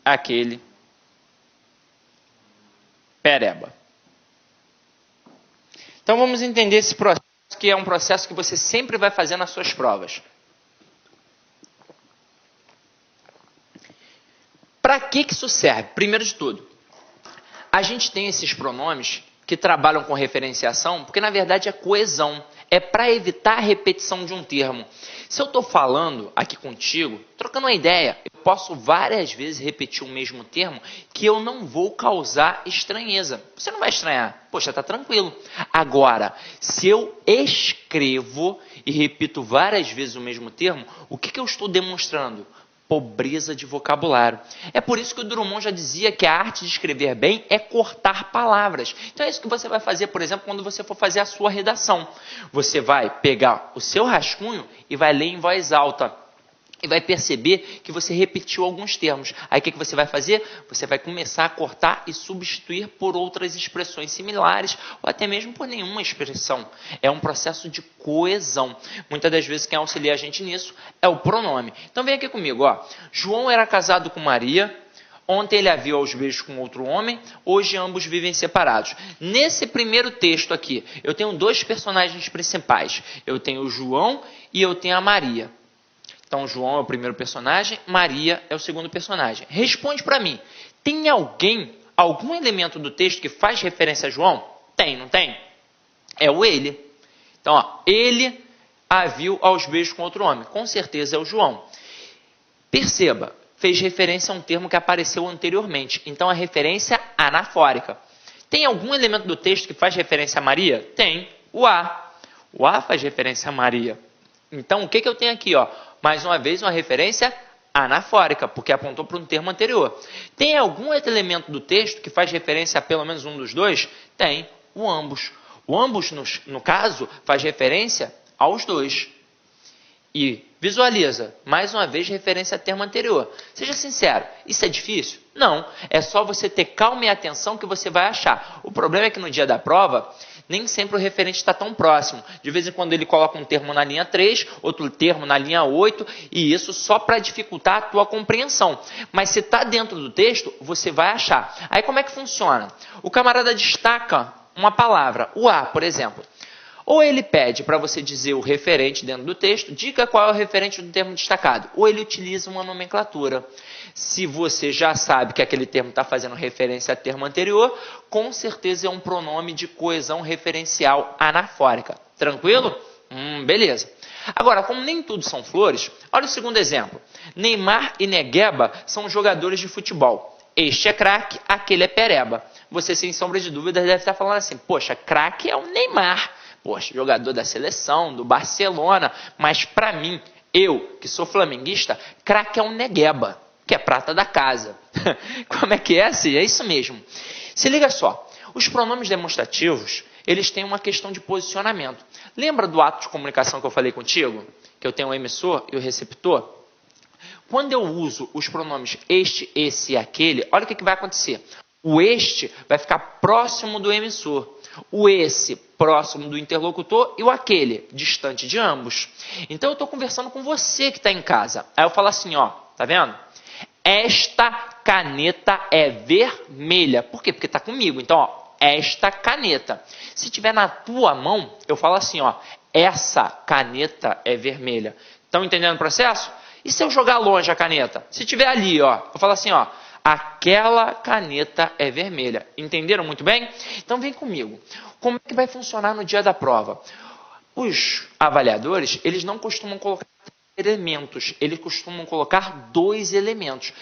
aquele pereba. Então vamos entender esse processo, que é um processo que você sempre vai fazer nas suas provas. Para que isso serve? Primeiro de tudo, a gente tem esses pronomes que trabalham com referenciação, porque na verdade é coesão, é para evitar a repetição de um termo. Se eu estou falando aqui contigo, trocando uma ideia, eu posso várias vezes repetir o mesmo termo que eu não vou causar estranheza. Você não vai estranhar, poxa, tá tranquilo. Agora, se eu escrevo e repito várias vezes o mesmo termo, o que eu estou demonstrando? Pobreza de vocabulário. É por isso que o Drummond já dizia que a arte de escrever bem é cortar palavras. Então é isso que você vai fazer, por exemplo, quando você for fazer a sua redação. Você vai pegar o seu rascunho e vai ler em voz alta. E vai perceber que você repetiu alguns termos. Aí o que você vai fazer? Você vai começar a cortar e substituir por outras expressões similares, ou até mesmo por nenhuma expressão. É um processo de coesão. Muitas das vezes quem auxilia a gente nisso é o pronome. Então vem aqui comigo. Ó. João era casado com Maria. Ontem ele a viu aos beijos com outro homem. Hoje ambos vivem separados. Nesse primeiro texto aqui, eu tenho dois personagens principais. Eu tenho o João e eu tenho a Maria. Então, João é o primeiro personagem, Maria é o segundo personagem. Responde para mim, tem algum elemento do texto que faz referência a João? Tem, não tem? É o ele. Então, ó, ele a viu aos beijos com outro homem. Com certeza é o João. Perceba, fez referência a um termo que apareceu anteriormente. Então, a referência anafórica. Tem algum elemento do texto que faz referência a Maria? Tem, o A. O A faz referência a Maria. Então, o que eu tenho aqui? Ó? Mais uma vez, uma referência anafórica, porque apontou para um termo anterior. Tem algum outro elemento do texto que faz referência a pelo menos um dos dois? Tem, o ambos. O ambos, no caso, faz referência aos dois. E visualiza, mais uma vez, referência a termo anterior. Seja sincero, isso é difícil? Não, é só você ter calma e atenção que você vai achar. O problema é que no dia da prova, nem sempre o referente está tão próximo. De vez em quando ele coloca um termo na linha 3, outro termo na linha 8, e isso só para dificultar a tua compreensão. Mas se está dentro do texto, você vai achar. Aí como é que funciona? O camarada destaca uma palavra, o A, por exemplo. Ou ele pede para você dizer o referente dentro do texto, diga qual é o referente do termo destacado. Ou ele utiliza uma nomenclatura. Se você já sabe que aquele termo está fazendo referência a termo anterior, com certeza é um pronome de coesão referencial anafórica. Tranquilo? Beleza. Agora, como nem tudo são flores, olha o segundo exemplo. Neymar e Negueba são jogadores de futebol. Este é craque, aquele é pereba. Você, sem sombra de dúvida, deve estar falando assim, poxa, craque é o Neymar. Poxa, jogador da seleção, do Barcelona, mas para mim, eu, que sou flamenguista, craque é um Negueba, que é prata da casa. Como é que é? Assim, é isso mesmo. Se liga só, os pronomes demonstrativos, eles têm uma questão de posicionamento. Lembra do ato de comunicação que eu falei contigo? Que eu tenho o emissor e o receptor? Quando eu uso os pronomes este, esse e aquele, olha o que vai acontecer. O este vai ficar próximo do emissor. O esse próximo do interlocutor e o aquele distante de ambos. Então eu estou conversando com você que está em casa. Aí eu falo assim, ó, tá vendo? Esta caneta é vermelha. Por quê? Porque está comigo. Então, ó, esta caneta. Se tiver na tua mão, eu falo assim, ó, essa caneta é vermelha. Estão entendendo o processo? E se eu jogar longe a caneta? Se tiver ali, ó, eu falo assim, ó, aquela caneta é vermelha. Entenderam muito bem? Então vem comigo. Como é que vai funcionar no dia da prova? Os avaliadores, eles não costumam colocar elementos, eles costumam colocar 2 elementos.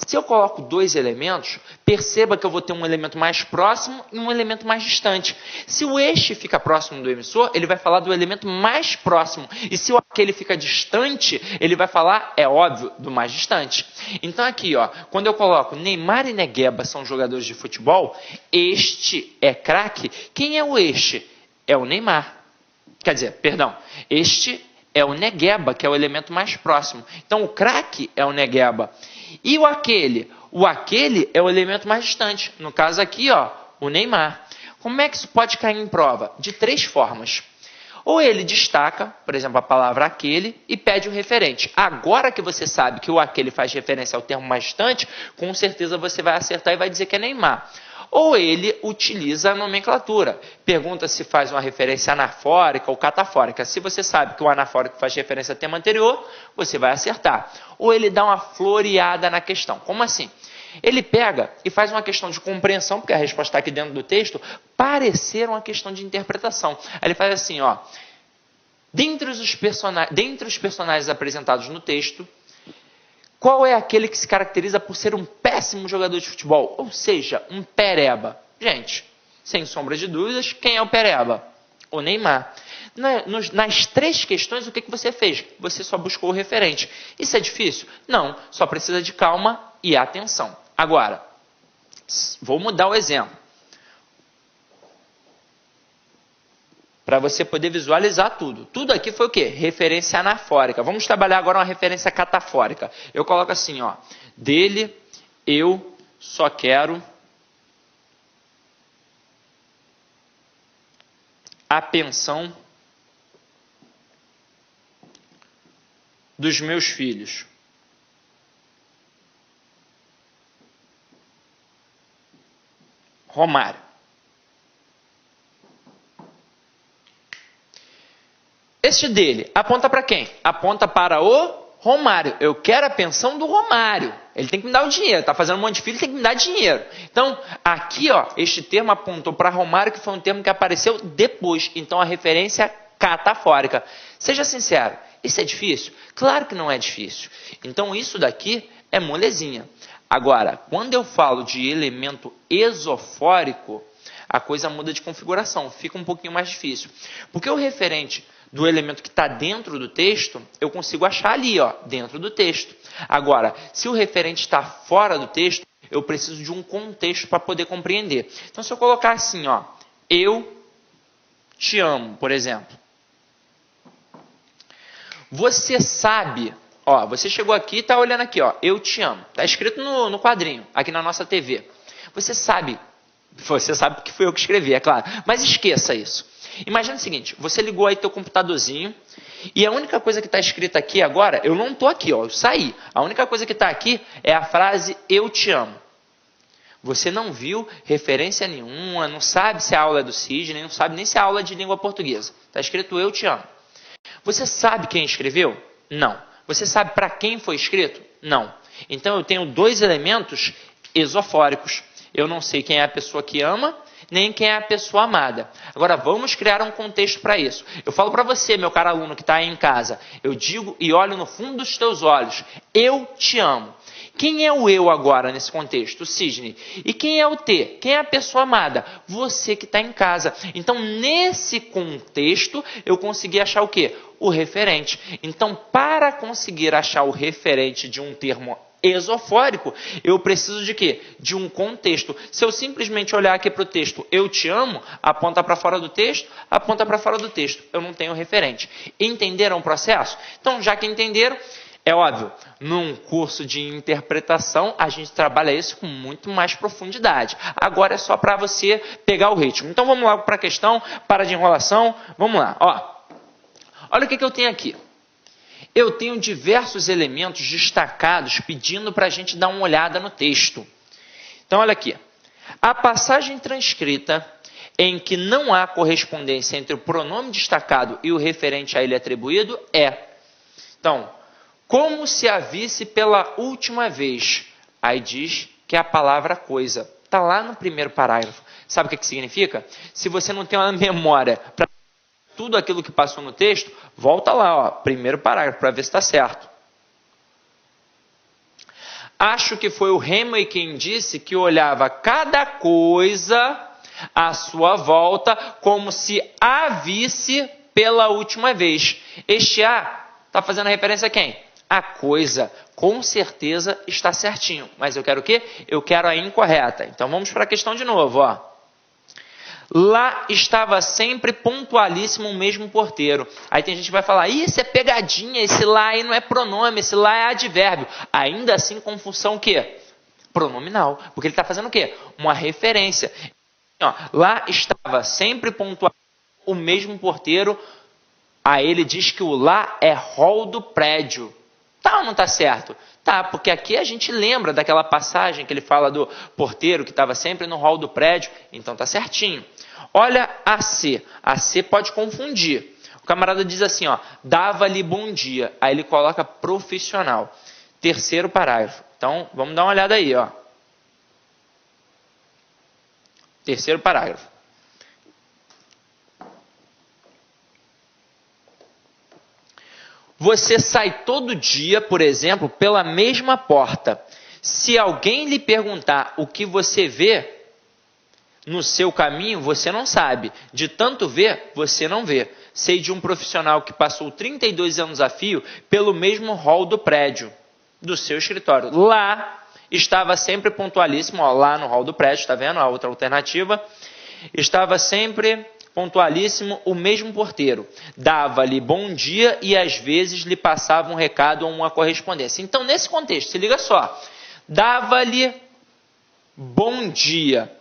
Se eu coloco 2 elementos, perceba que eu vou ter um elemento mais próximo e um elemento mais distante. Se o este fica próximo do emissor, ele vai falar do elemento mais próximo. E se o aquele fica distante, ele vai falar, é óbvio, do mais distante. Então aqui, ó, quando eu coloco Neymar e Negueba são jogadores de futebol, este é craque. Quem é o este? É o Neymar. Quer dizer, perdão, este é o negueba, que é o elemento mais próximo. Então, o craque é o negueba. E o aquele? O aquele é o elemento mais distante. No caso aqui, ó, o Neymar. Como é que isso pode cair em prova? De 3 formas. Ou ele destaca, por exemplo, a palavra aquele e pede o referente. Agora que você sabe que o aquele faz referência ao termo mais distante, com certeza você vai acertar e vai dizer que é Neymar. Ou ele utiliza a nomenclatura. Pergunta se faz uma referência anafórica ou catafórica. Se você sabe que o anafórico faz referência ao tema anterior, você vai acertar. Ou ele dá uma floreada na questão. Como assim? Ele pega e faz uma questão de compreensão, porque a resposta está aqui dentro do texto, parecer uma questão de interpretação. Aí ele faz assim, ó. Dentre os personagens apresentados no texto, qual é aquele que se caracteriza por ser um péssimo jogador de futebol? Ou seja, um pereba. Gente, sem sombra de dúvidas, quem é o pereba? O Neymar. Nas 3 questões, o que você fez? Você só buscou o referente. Isso é difícil? Não, só precisa de calma e atenção. Agora, vou mudar o exemplo. Para você poder visualizar tudo. Tudo aqui foi o quê? Referência anafórica. Vamos trabalhar agora uma referência catafórica. Eu coloco assim, ó. Dele, eu só quero a pensão dos meus filhos. Romário. Este dele aponta para quem? Aponta para o Romário. Eu quero a pensão do Romário. Ele tem que me dar o dinheiro. Está fazendo um monte de filho, tem que me dar dinheiro. Então, aqui, ó, este termo apontou para Romário, que foi um termo que apareceu depois. Então, a referência catafórica. Seja sincero, isso é difícil? Claro que não é difícil. Então, isso daqui é molezinha. Agora, quando eu falo de elemento esofórico, a coisa muda de configuração. Fica um pouquinho mais difícil. Porque o referente do elemento que está dentro do texto, eu consigo achar ali, ó, dentro do texto. Agora, se o referente está fora do texto, eu preciso de um contexto para poder compreender. Então, se eu colocar assim, ó, eu te amo, por exemplo. Você sabe, ó, você chegou aqui e está olhando aqui, ó, eu te amo. Está escrito no quadrinho, aqui na nossa TV. Você sabe que foi eu que escrevi, é claro. Mas esqueça isso. Imagina o seguinte, você ligou aí teu computadorzinho e a única coisa que está escrita aqui agora, eu não estou aqui, ó, eu saí. A única coisa que está aqui é a frase eu te amo. Você não viu referência nenhuma, não sabe se a aula é do Sidney, não sabe nem se a aula é de língua portuguesa. Está escrito eu te amo. Você sabe quem escreveu? Não. Você sabe para quem foi escrito? Não. Então eu tenho 2 elementos esofóricos. Eu não sei quem é a pessoa que ama, nem quem é a pessoa amada. Agora, vamos criar um contexto para isso. Eu falo para você, meu caro aluno que está aí em casa, eu digo e olho no fundo dos teus olhos, eu te amo. Quem é o eu agora nesse contexto? O Sidney. E quem é o T? Quem é a pessoa amada? Você que está em casa. Então, nesse contexto, eu consegui achar o quê? O referente. Então, para conseguir achar o referente de um termo esofórico, eu preciso de quê? De um contexto. Se eu simplesmente olhar aqui para o texto, eu te amo, aponta para fora do texto, aponta para fora do texto. Eu não tenho referente. Entenderam o processo? Então, já que entenderam, é óbvio, num curso de interpretação, a gente trabalha isso com muito mais profundidade. Agora é só para você pegar o ritmo. Então, vamos logo para a questão, para de enrolação. Vamos lá. Ó, olha o que eu tenho aqui. Eu tenho diversos elementos destacados pedindo para a gente dar uma olhada no texto. Então, olha aqui. A passagem transcrita em que não há correspondência entre o pronome destacado e o referente a ele atribuído é. Então, como se a visse pela última vez. Aí diz que é a palavra coisa. Está lá no primeiro parágrafo. Sabe o que significa? Se você não tem uma memória para tudo aquilo que passou no texto, volta lá, ó, primeiro parágrafo, para ver se está certo. Acho que foi o Hemingway quem disse que olhava cada coisa à sua volta como se a visse pela última vez. Este A está fazendo referência a quem? A coisa. Com certeza está certinho. Mas eu quero o quê? Eu quero a incorreta. Então vamos para a questão de novo, ó. Lá estava sempre pontualíssimo o mesmo porteiro. Aí tem gente que vai falar, isso é pegadinha, esse lá aí não é pronome, esse lá é advérbio. Ainda assim com função o quê? Pronominal. Porque ele está fazendo o quê? Uma referência. Ó, lá estava sempre pontualíssimo o mesmo porteiro. Aí ele diz que o lá é hall do prédio. Tá ou não tá certo? Tá, porque aqui a gente lembra daquela passagem que ele fala do porteiro que estava sempre no hall do prédio. Então tá certinho. Olha a C. A C pode confundir. O camarada diz assim, ó, dava-lhe bom dia. Aí ele coloca profissional. Terceiro parágrafo. Então, vamos dar uma olhada aí, ó. Terceiro parágrafo. Você sai todo dia, por exemplo, pela mesma porta. Se alguém lhe perguntar o que você vê no seu caminho, você não sabe. De tanto ver, você não vê. Sei de um profissional que passou 32 anos a fio pelo mesmo hall do prédio, do seu escritório. Lá estava sempre pontualíssimo, ó, lá no hall do prédio, está vendo a outra alternativa? Estava sempre pontualíssimo o mesmo porteiro. Dava-lhe bom dia e às vezes lhe passava um recado ou uma correspondência. Então, nesse contexto, se liga só. Dava-lhe bom dia.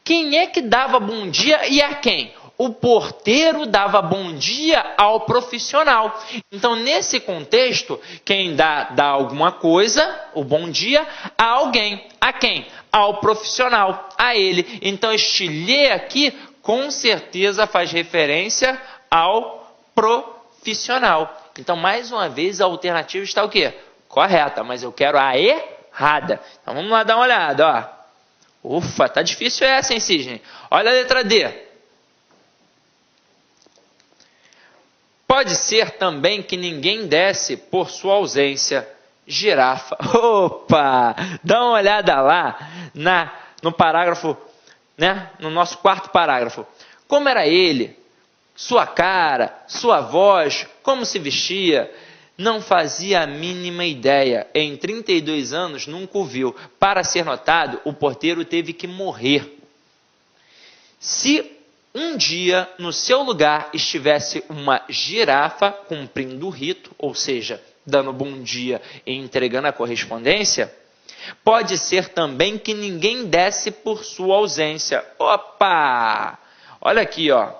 Quem é que dava bom dia e a quem? O porteiro dava bom dia ao profissional. Então, nesse contexto, quem dá alguma coisa, o bom dia, a alguém. A quem? Ao profissional, a ele. Então, este lhe aqui, com certeza, faz referência ao profissional. Então, mais uma vez, a alternativa está o quê? Correta, mas eu quero a errada. Então, vamos lá dar uma olhada, ó. Ufa, tá difícil essa, hein, Cisne? Olha a letra D. Pode ser também que ninguém desse por sua ausência. Girafa. Opa! Dá uma olhada lá no parágrafo, né? No nosso quarto parágrafo. Como era ele? Sua cara, sua voz, como se vestia? Não fazia a mínima ideia. Em 32 anos nunca o viu. Para ser notado, o porteiro teve que morrer. Se um dia no seu lugar estivesse uma girafa cumprindo o rito, ou seja, dando bom dia e entregando a correspondência, pode ser também que ninguém desse por sua ausência. Opa! Olha aqui, ó.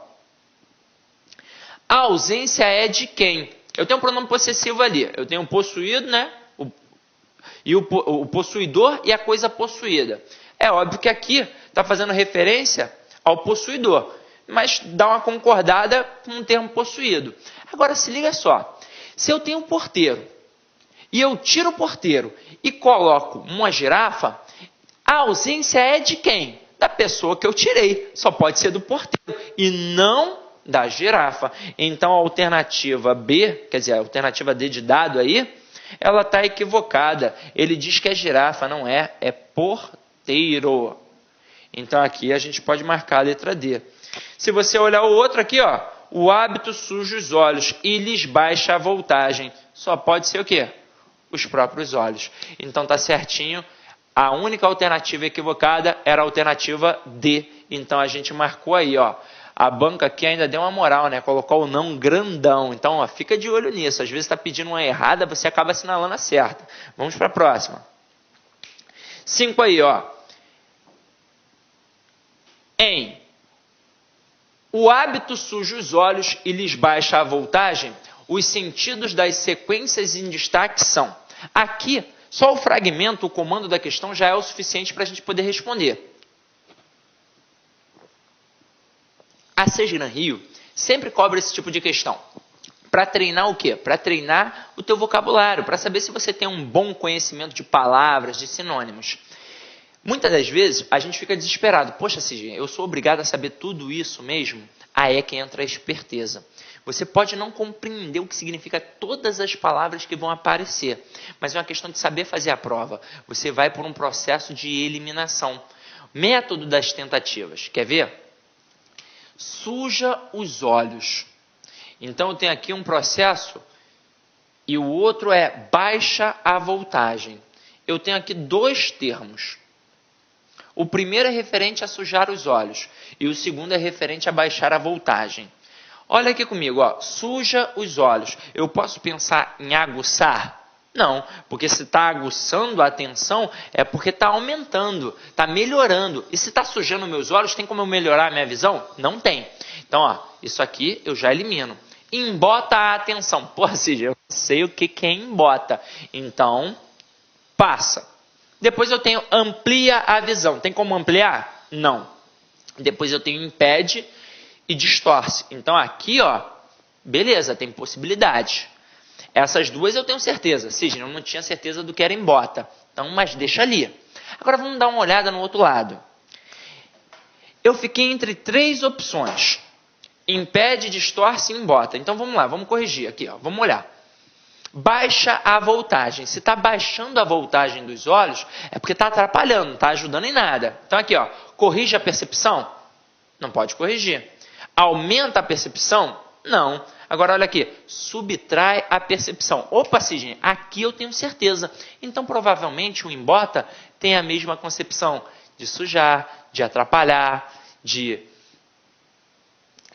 A ausência é de quem? Eu tenho um pronome possessivo ali. Eu tenho um possuído, né? O possuidor e a coisa possuída. É óbvio que aqui está fazendo referência ao possuidor, mas dá uma concordada com o termo possuído. Agora, se liga só. Se eu tenho um porteiro e eu tiro o porteiro e coloco uma girafa, a ausência é de quem? Da pessoa que eu tirei. Só pode ser do porteiro e não da girafa. Então, a alternativa B, quer dizer, a alternativa D de dado aí, ela está equivocada. Ele diz que é girafa, não é, é porteiro. Então, aqui a gente pode marcar a letra D. Se você olhar o outro aqui, ó, o hábito suja os olhos e lhes baixa a voltagem. Só pode ser o quê? Os próprios olhos. Então, está certinho. A única alternativa equivocada era a alternativa D. Então, a gente marcou aí, ó. A banca aqui ainda deu uma moral, né? Colocou o não grandão. Então, ó, fica de olho nisso. Às vezes está pedindo uma errada, você acaba assinalando a certa. Vamos para a próxima. 5 aí, ó. Em o hábito suja os olhos e lhes baixa a voltagem, os sentidos das sequências em destaque são. Aqui, só o fragmento, o comando da questão já é o suficiente para a gente poder responder. A SESGRAN Rio sempre cobra esse tipo de questão. Para treinar o quê? Para treinar o teu vocabulário, para saber se você tem um bom conhecimento de palavras, de sinônimos. Muitas das vezes a gente fica desesperado. Poxa, SESGRAN, eu sou obrigado a saber tudo isso mesmo? Aí é que entra a esperteza. Você pode não compreender o que significa todas as palavras que vão aparecer, mas é uma questão de saber fazer a prova. Você vai por um processo de eliminação. Método das tentativas. Quer ver? Suja os olhos. Então, eu tenho aqui um processo e o outro é baixa a voltagem. Eu tenho aqui dois termos. O primeiro é referente a sujar os olhos e o segundo é referente a baixar a voltagem. Olha aqui comigo, ó, suja os olhos. Eu posso pensar em aguçar? Não, porque se está aguçando a atenção é porque está aumentando, está melhorando. E se está sujando meus olhos, tem como eu melhorar a minha visão? Não tem. Então, ó, isso aqui eu já elimino. Embota a atenção. Pô, Cid, eu não sei o que é embota. Então, passa. Depois eu tenho amplia a visão. Tem como ampliar? Não. Depois eu tenho impede e distorce. Então aqui, ó, beleza, tem possibilidade. Essas duas eu tenho certeza. Cid, eu não tinha certeza do que era embota. Então, mas deixa ali. Agora vamos dar uma olhada no outro lado. Eu fiquei entre 3 opções. Impede, distorce e embota. Então vamos lá, vamos corrigir aqui, ó. Vamos olhar. Baixa a voltagem. Se está baixando a voltagem dos olhos, é porque está atrapalhando, não está ajudando em nada. Então aqui, ó, corrige a percepção? Não pode corrigir. Aumenta a percepção? Não. Agora olha aqui, subtrai a percepção. Opa, Sidney, aqui eu tenho certeza. Então provavelmente o embota tem a mesma concepção de sujar, de atrapalhar, de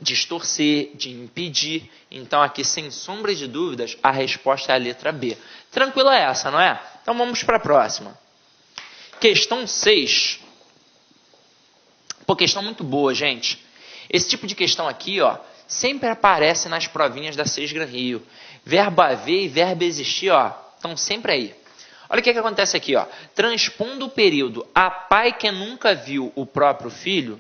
distorcer, de impedir. Então aqui, sem sombra de dúvidas, a resposta é a letra B. Tranquila essa, não é? Então vamos para a próxima. Questão 6. Pô, questão muito boa, gente. Esse tipo de questão aqui, ó, sempre aparece nas provinhas da 6 Gran Rio. Verbo haver e verbo existir, ó, estão sempre aí. Olha o que acontece aqui, ó. Transpondo o período a pai que nunca viu o próprio filho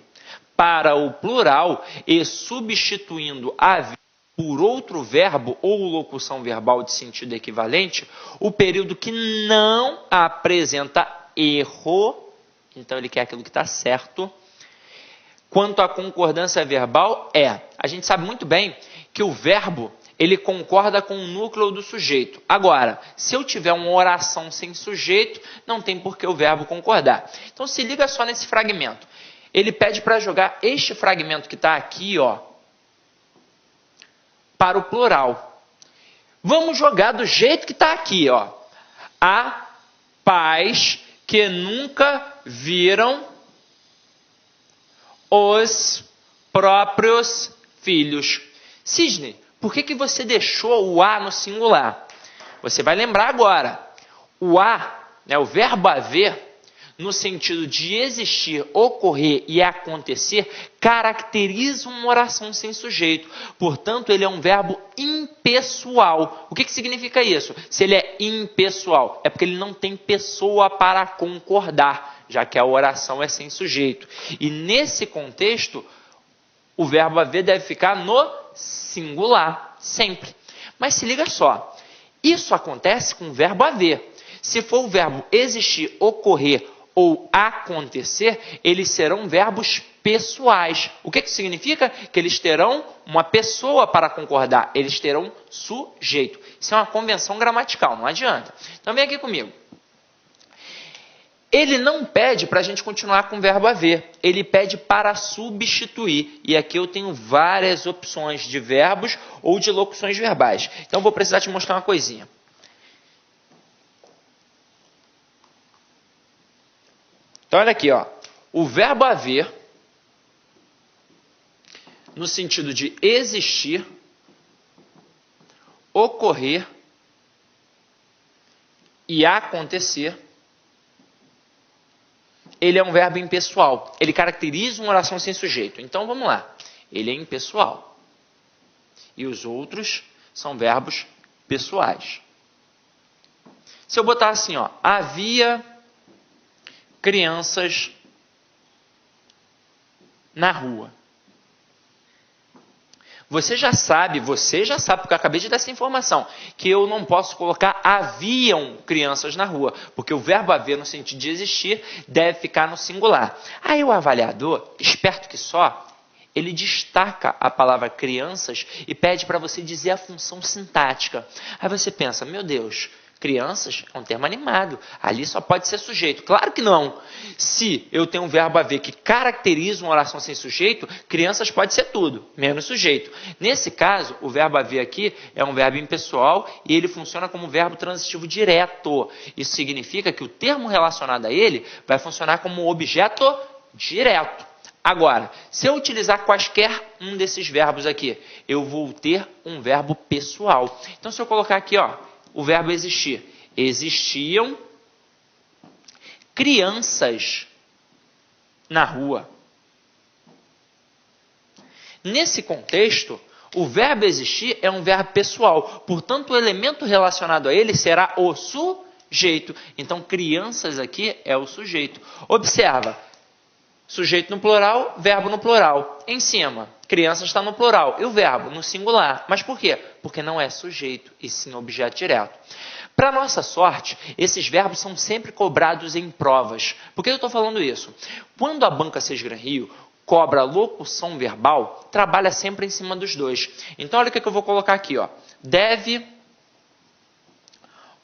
para o plural e substituindo haver por outro verbo ou locução verbal de sentido equivalente, o período que não apresenta erro, então ele quer aquilo que está certo. Quanto à concordância verbal, a gente sabe muito bem que o verbo, ele concorda com o núcleo do sujeito. Agora, se eu tiver uma oração sem sujeito, não tem por que o verbo concordar. Então, se liga só nesse fragmento. Ele pede para jogar este fragmento que está aqui, ó, para o plural. Vamos jogar do jeito que está aqui, ó. Há pais que nunca viram os próprios filhos. Sidney, por que você deixou o a no singular? Você vai lembrar agora. O a, né, o verbo haver, no sentido de existir, ocorrer e acontecer, caracteriza uma oração sem sujeito. Portanto, ele é um verbo impessoal. O que significa isso? Se ele é impessoal, é porque ele não tem pessoa para concordar, já que a oração é sem sujeito. E nesse contexto, o verbo haver deve ficar no singular, sempre. Mas se liga só, isso acontece com o verbo haver. Se for o verbo existir, ocorrer ou acontecer, eles serão verbos pessoais. O que significa? Que eles terão uma pessoa para concordar, eles terão sujeito. Isso é uma convenção gramatical, não adianta. Então vem aqui comigo. Ele não pede para a gente continuar com o verbo haver, ele pede para substituir. E aqui eu tenho várias opções de verbos ou de locuções verbais. Então vou precisar te mostrar uma coisinha. Então olha aqui, ó. O verbo haver, no sentido de existir, ocorrer e acontecer, ele é um verbo impessoal. Ele caracteriza uma oração sem sujeito. Então vamos lá. Ele é impessoal. E os outros são verbos pessoais. Se eu botar assim, ó, havia crianças na rua. Você já sabe, porque eu acabei de dar essa informação, que eu não posso colocar haviam crianças na rua, porque o verbo haver no sentido de existir deve ficar no singular. Aí o avaliador, esperto que só, ele destaca a palavra crianças e pede para você dizer a função sintática. Aí você pensa, meu Deus, Crianças é um termo animado. Ali só pode ser sujeito. Claro que não. Se eu tenho um verbo haver que caracteriza uma oração sem sujeito, crianças pode ser tudo, menos sujeito. Nesse caso, o verbo haver aqui é um verbo impessoal e ele funciona como verbo transitivo direto. Isso significa que o termo relacionado a ele vai funcionar como objeto direto. Agora, se eu utilizar quaisquer um desses verbos aqui, eu vou ter um verbo pessoal. Então, se eu colocar aqui, ó, o verbo existir. Existiam crianças na rua. Nesse contexto, o verbo existir é um verbo pessoal. Portanto, o elemento relacionado a ele será o sujeito. Então, crianças aqui é o sujeito. Observa. Sujeito no plural, verbo no plural. Em cima, criança está no plural e o verbo no singular. Mas por quê? Porque não é sujeito e sim objeto direto. Para nossa sorte, esses verbos são sempre cobrados em provas. Por que eu estou falando isso? Quando a banca Sesgran Rio cobra locução verbal, trabalha sempre em cima dos dois. Então, olha o que eu vou colocar aqui. Ó. Deve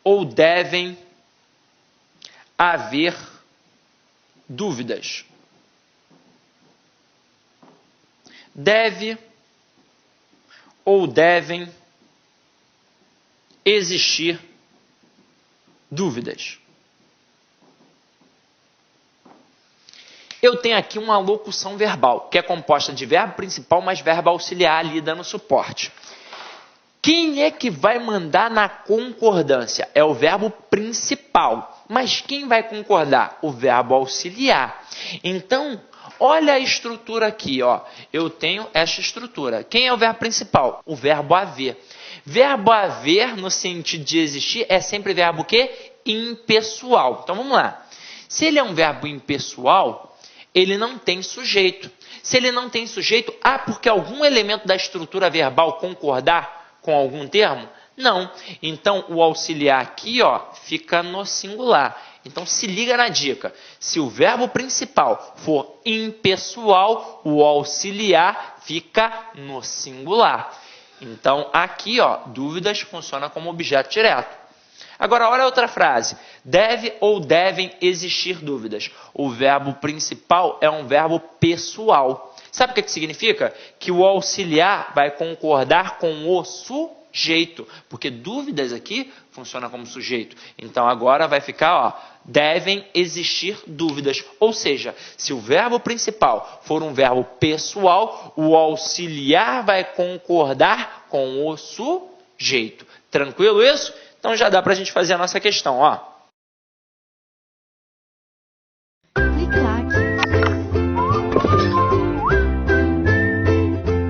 ou devem haver dúvidas. Deve ou devem existir dúvidas. Eu tenho aqui uma locução verbal, que é composta de verbo principal mais verbo auxiliar ali dando suporte. Quem é que vai mandar na concordância? É o verbo principal. Mas quem vai concordar? O verbo auxiliar. Então, olha a estrutura aqui, ó. Eu tenho esta estrutura. Quem é o verbo principal? O verbo haver. Verbo haver, no sentido de existir, é sempre verbo o quê? Impessoal. Então, vamos lá. Se ele é um verbo impessoal, ele não tem sujeito. Se ele não tem sujeito, porque algum elemento da estrutura verbal concordar com algum termo? Não. Então, o auxiliar aqui, ó, fica no singular. Então, se liga na dica. Se o verbo principal for impessoal, o auxiliar fica no singular. Então, aqui, ó, dúvidas funciona como objeto direto. Agora, olha outra frase. Deve ou devem existir dúvidas. O verbo principal é um verbo pessoal. Sabe o que significa? Que o auxiliar vai concordar com o sujeito. Porque dúvidas aqui funciona como sujeito. Então, agora vai ficar, ó, devem existir dúvidas. Ou seja, se o verbo principal for um verbo pessoal, o auxiliar vai concordar com o sujeito. Tranquilo isso? Então, já dá para a gente fazer a nossa questão, ó. Clique lá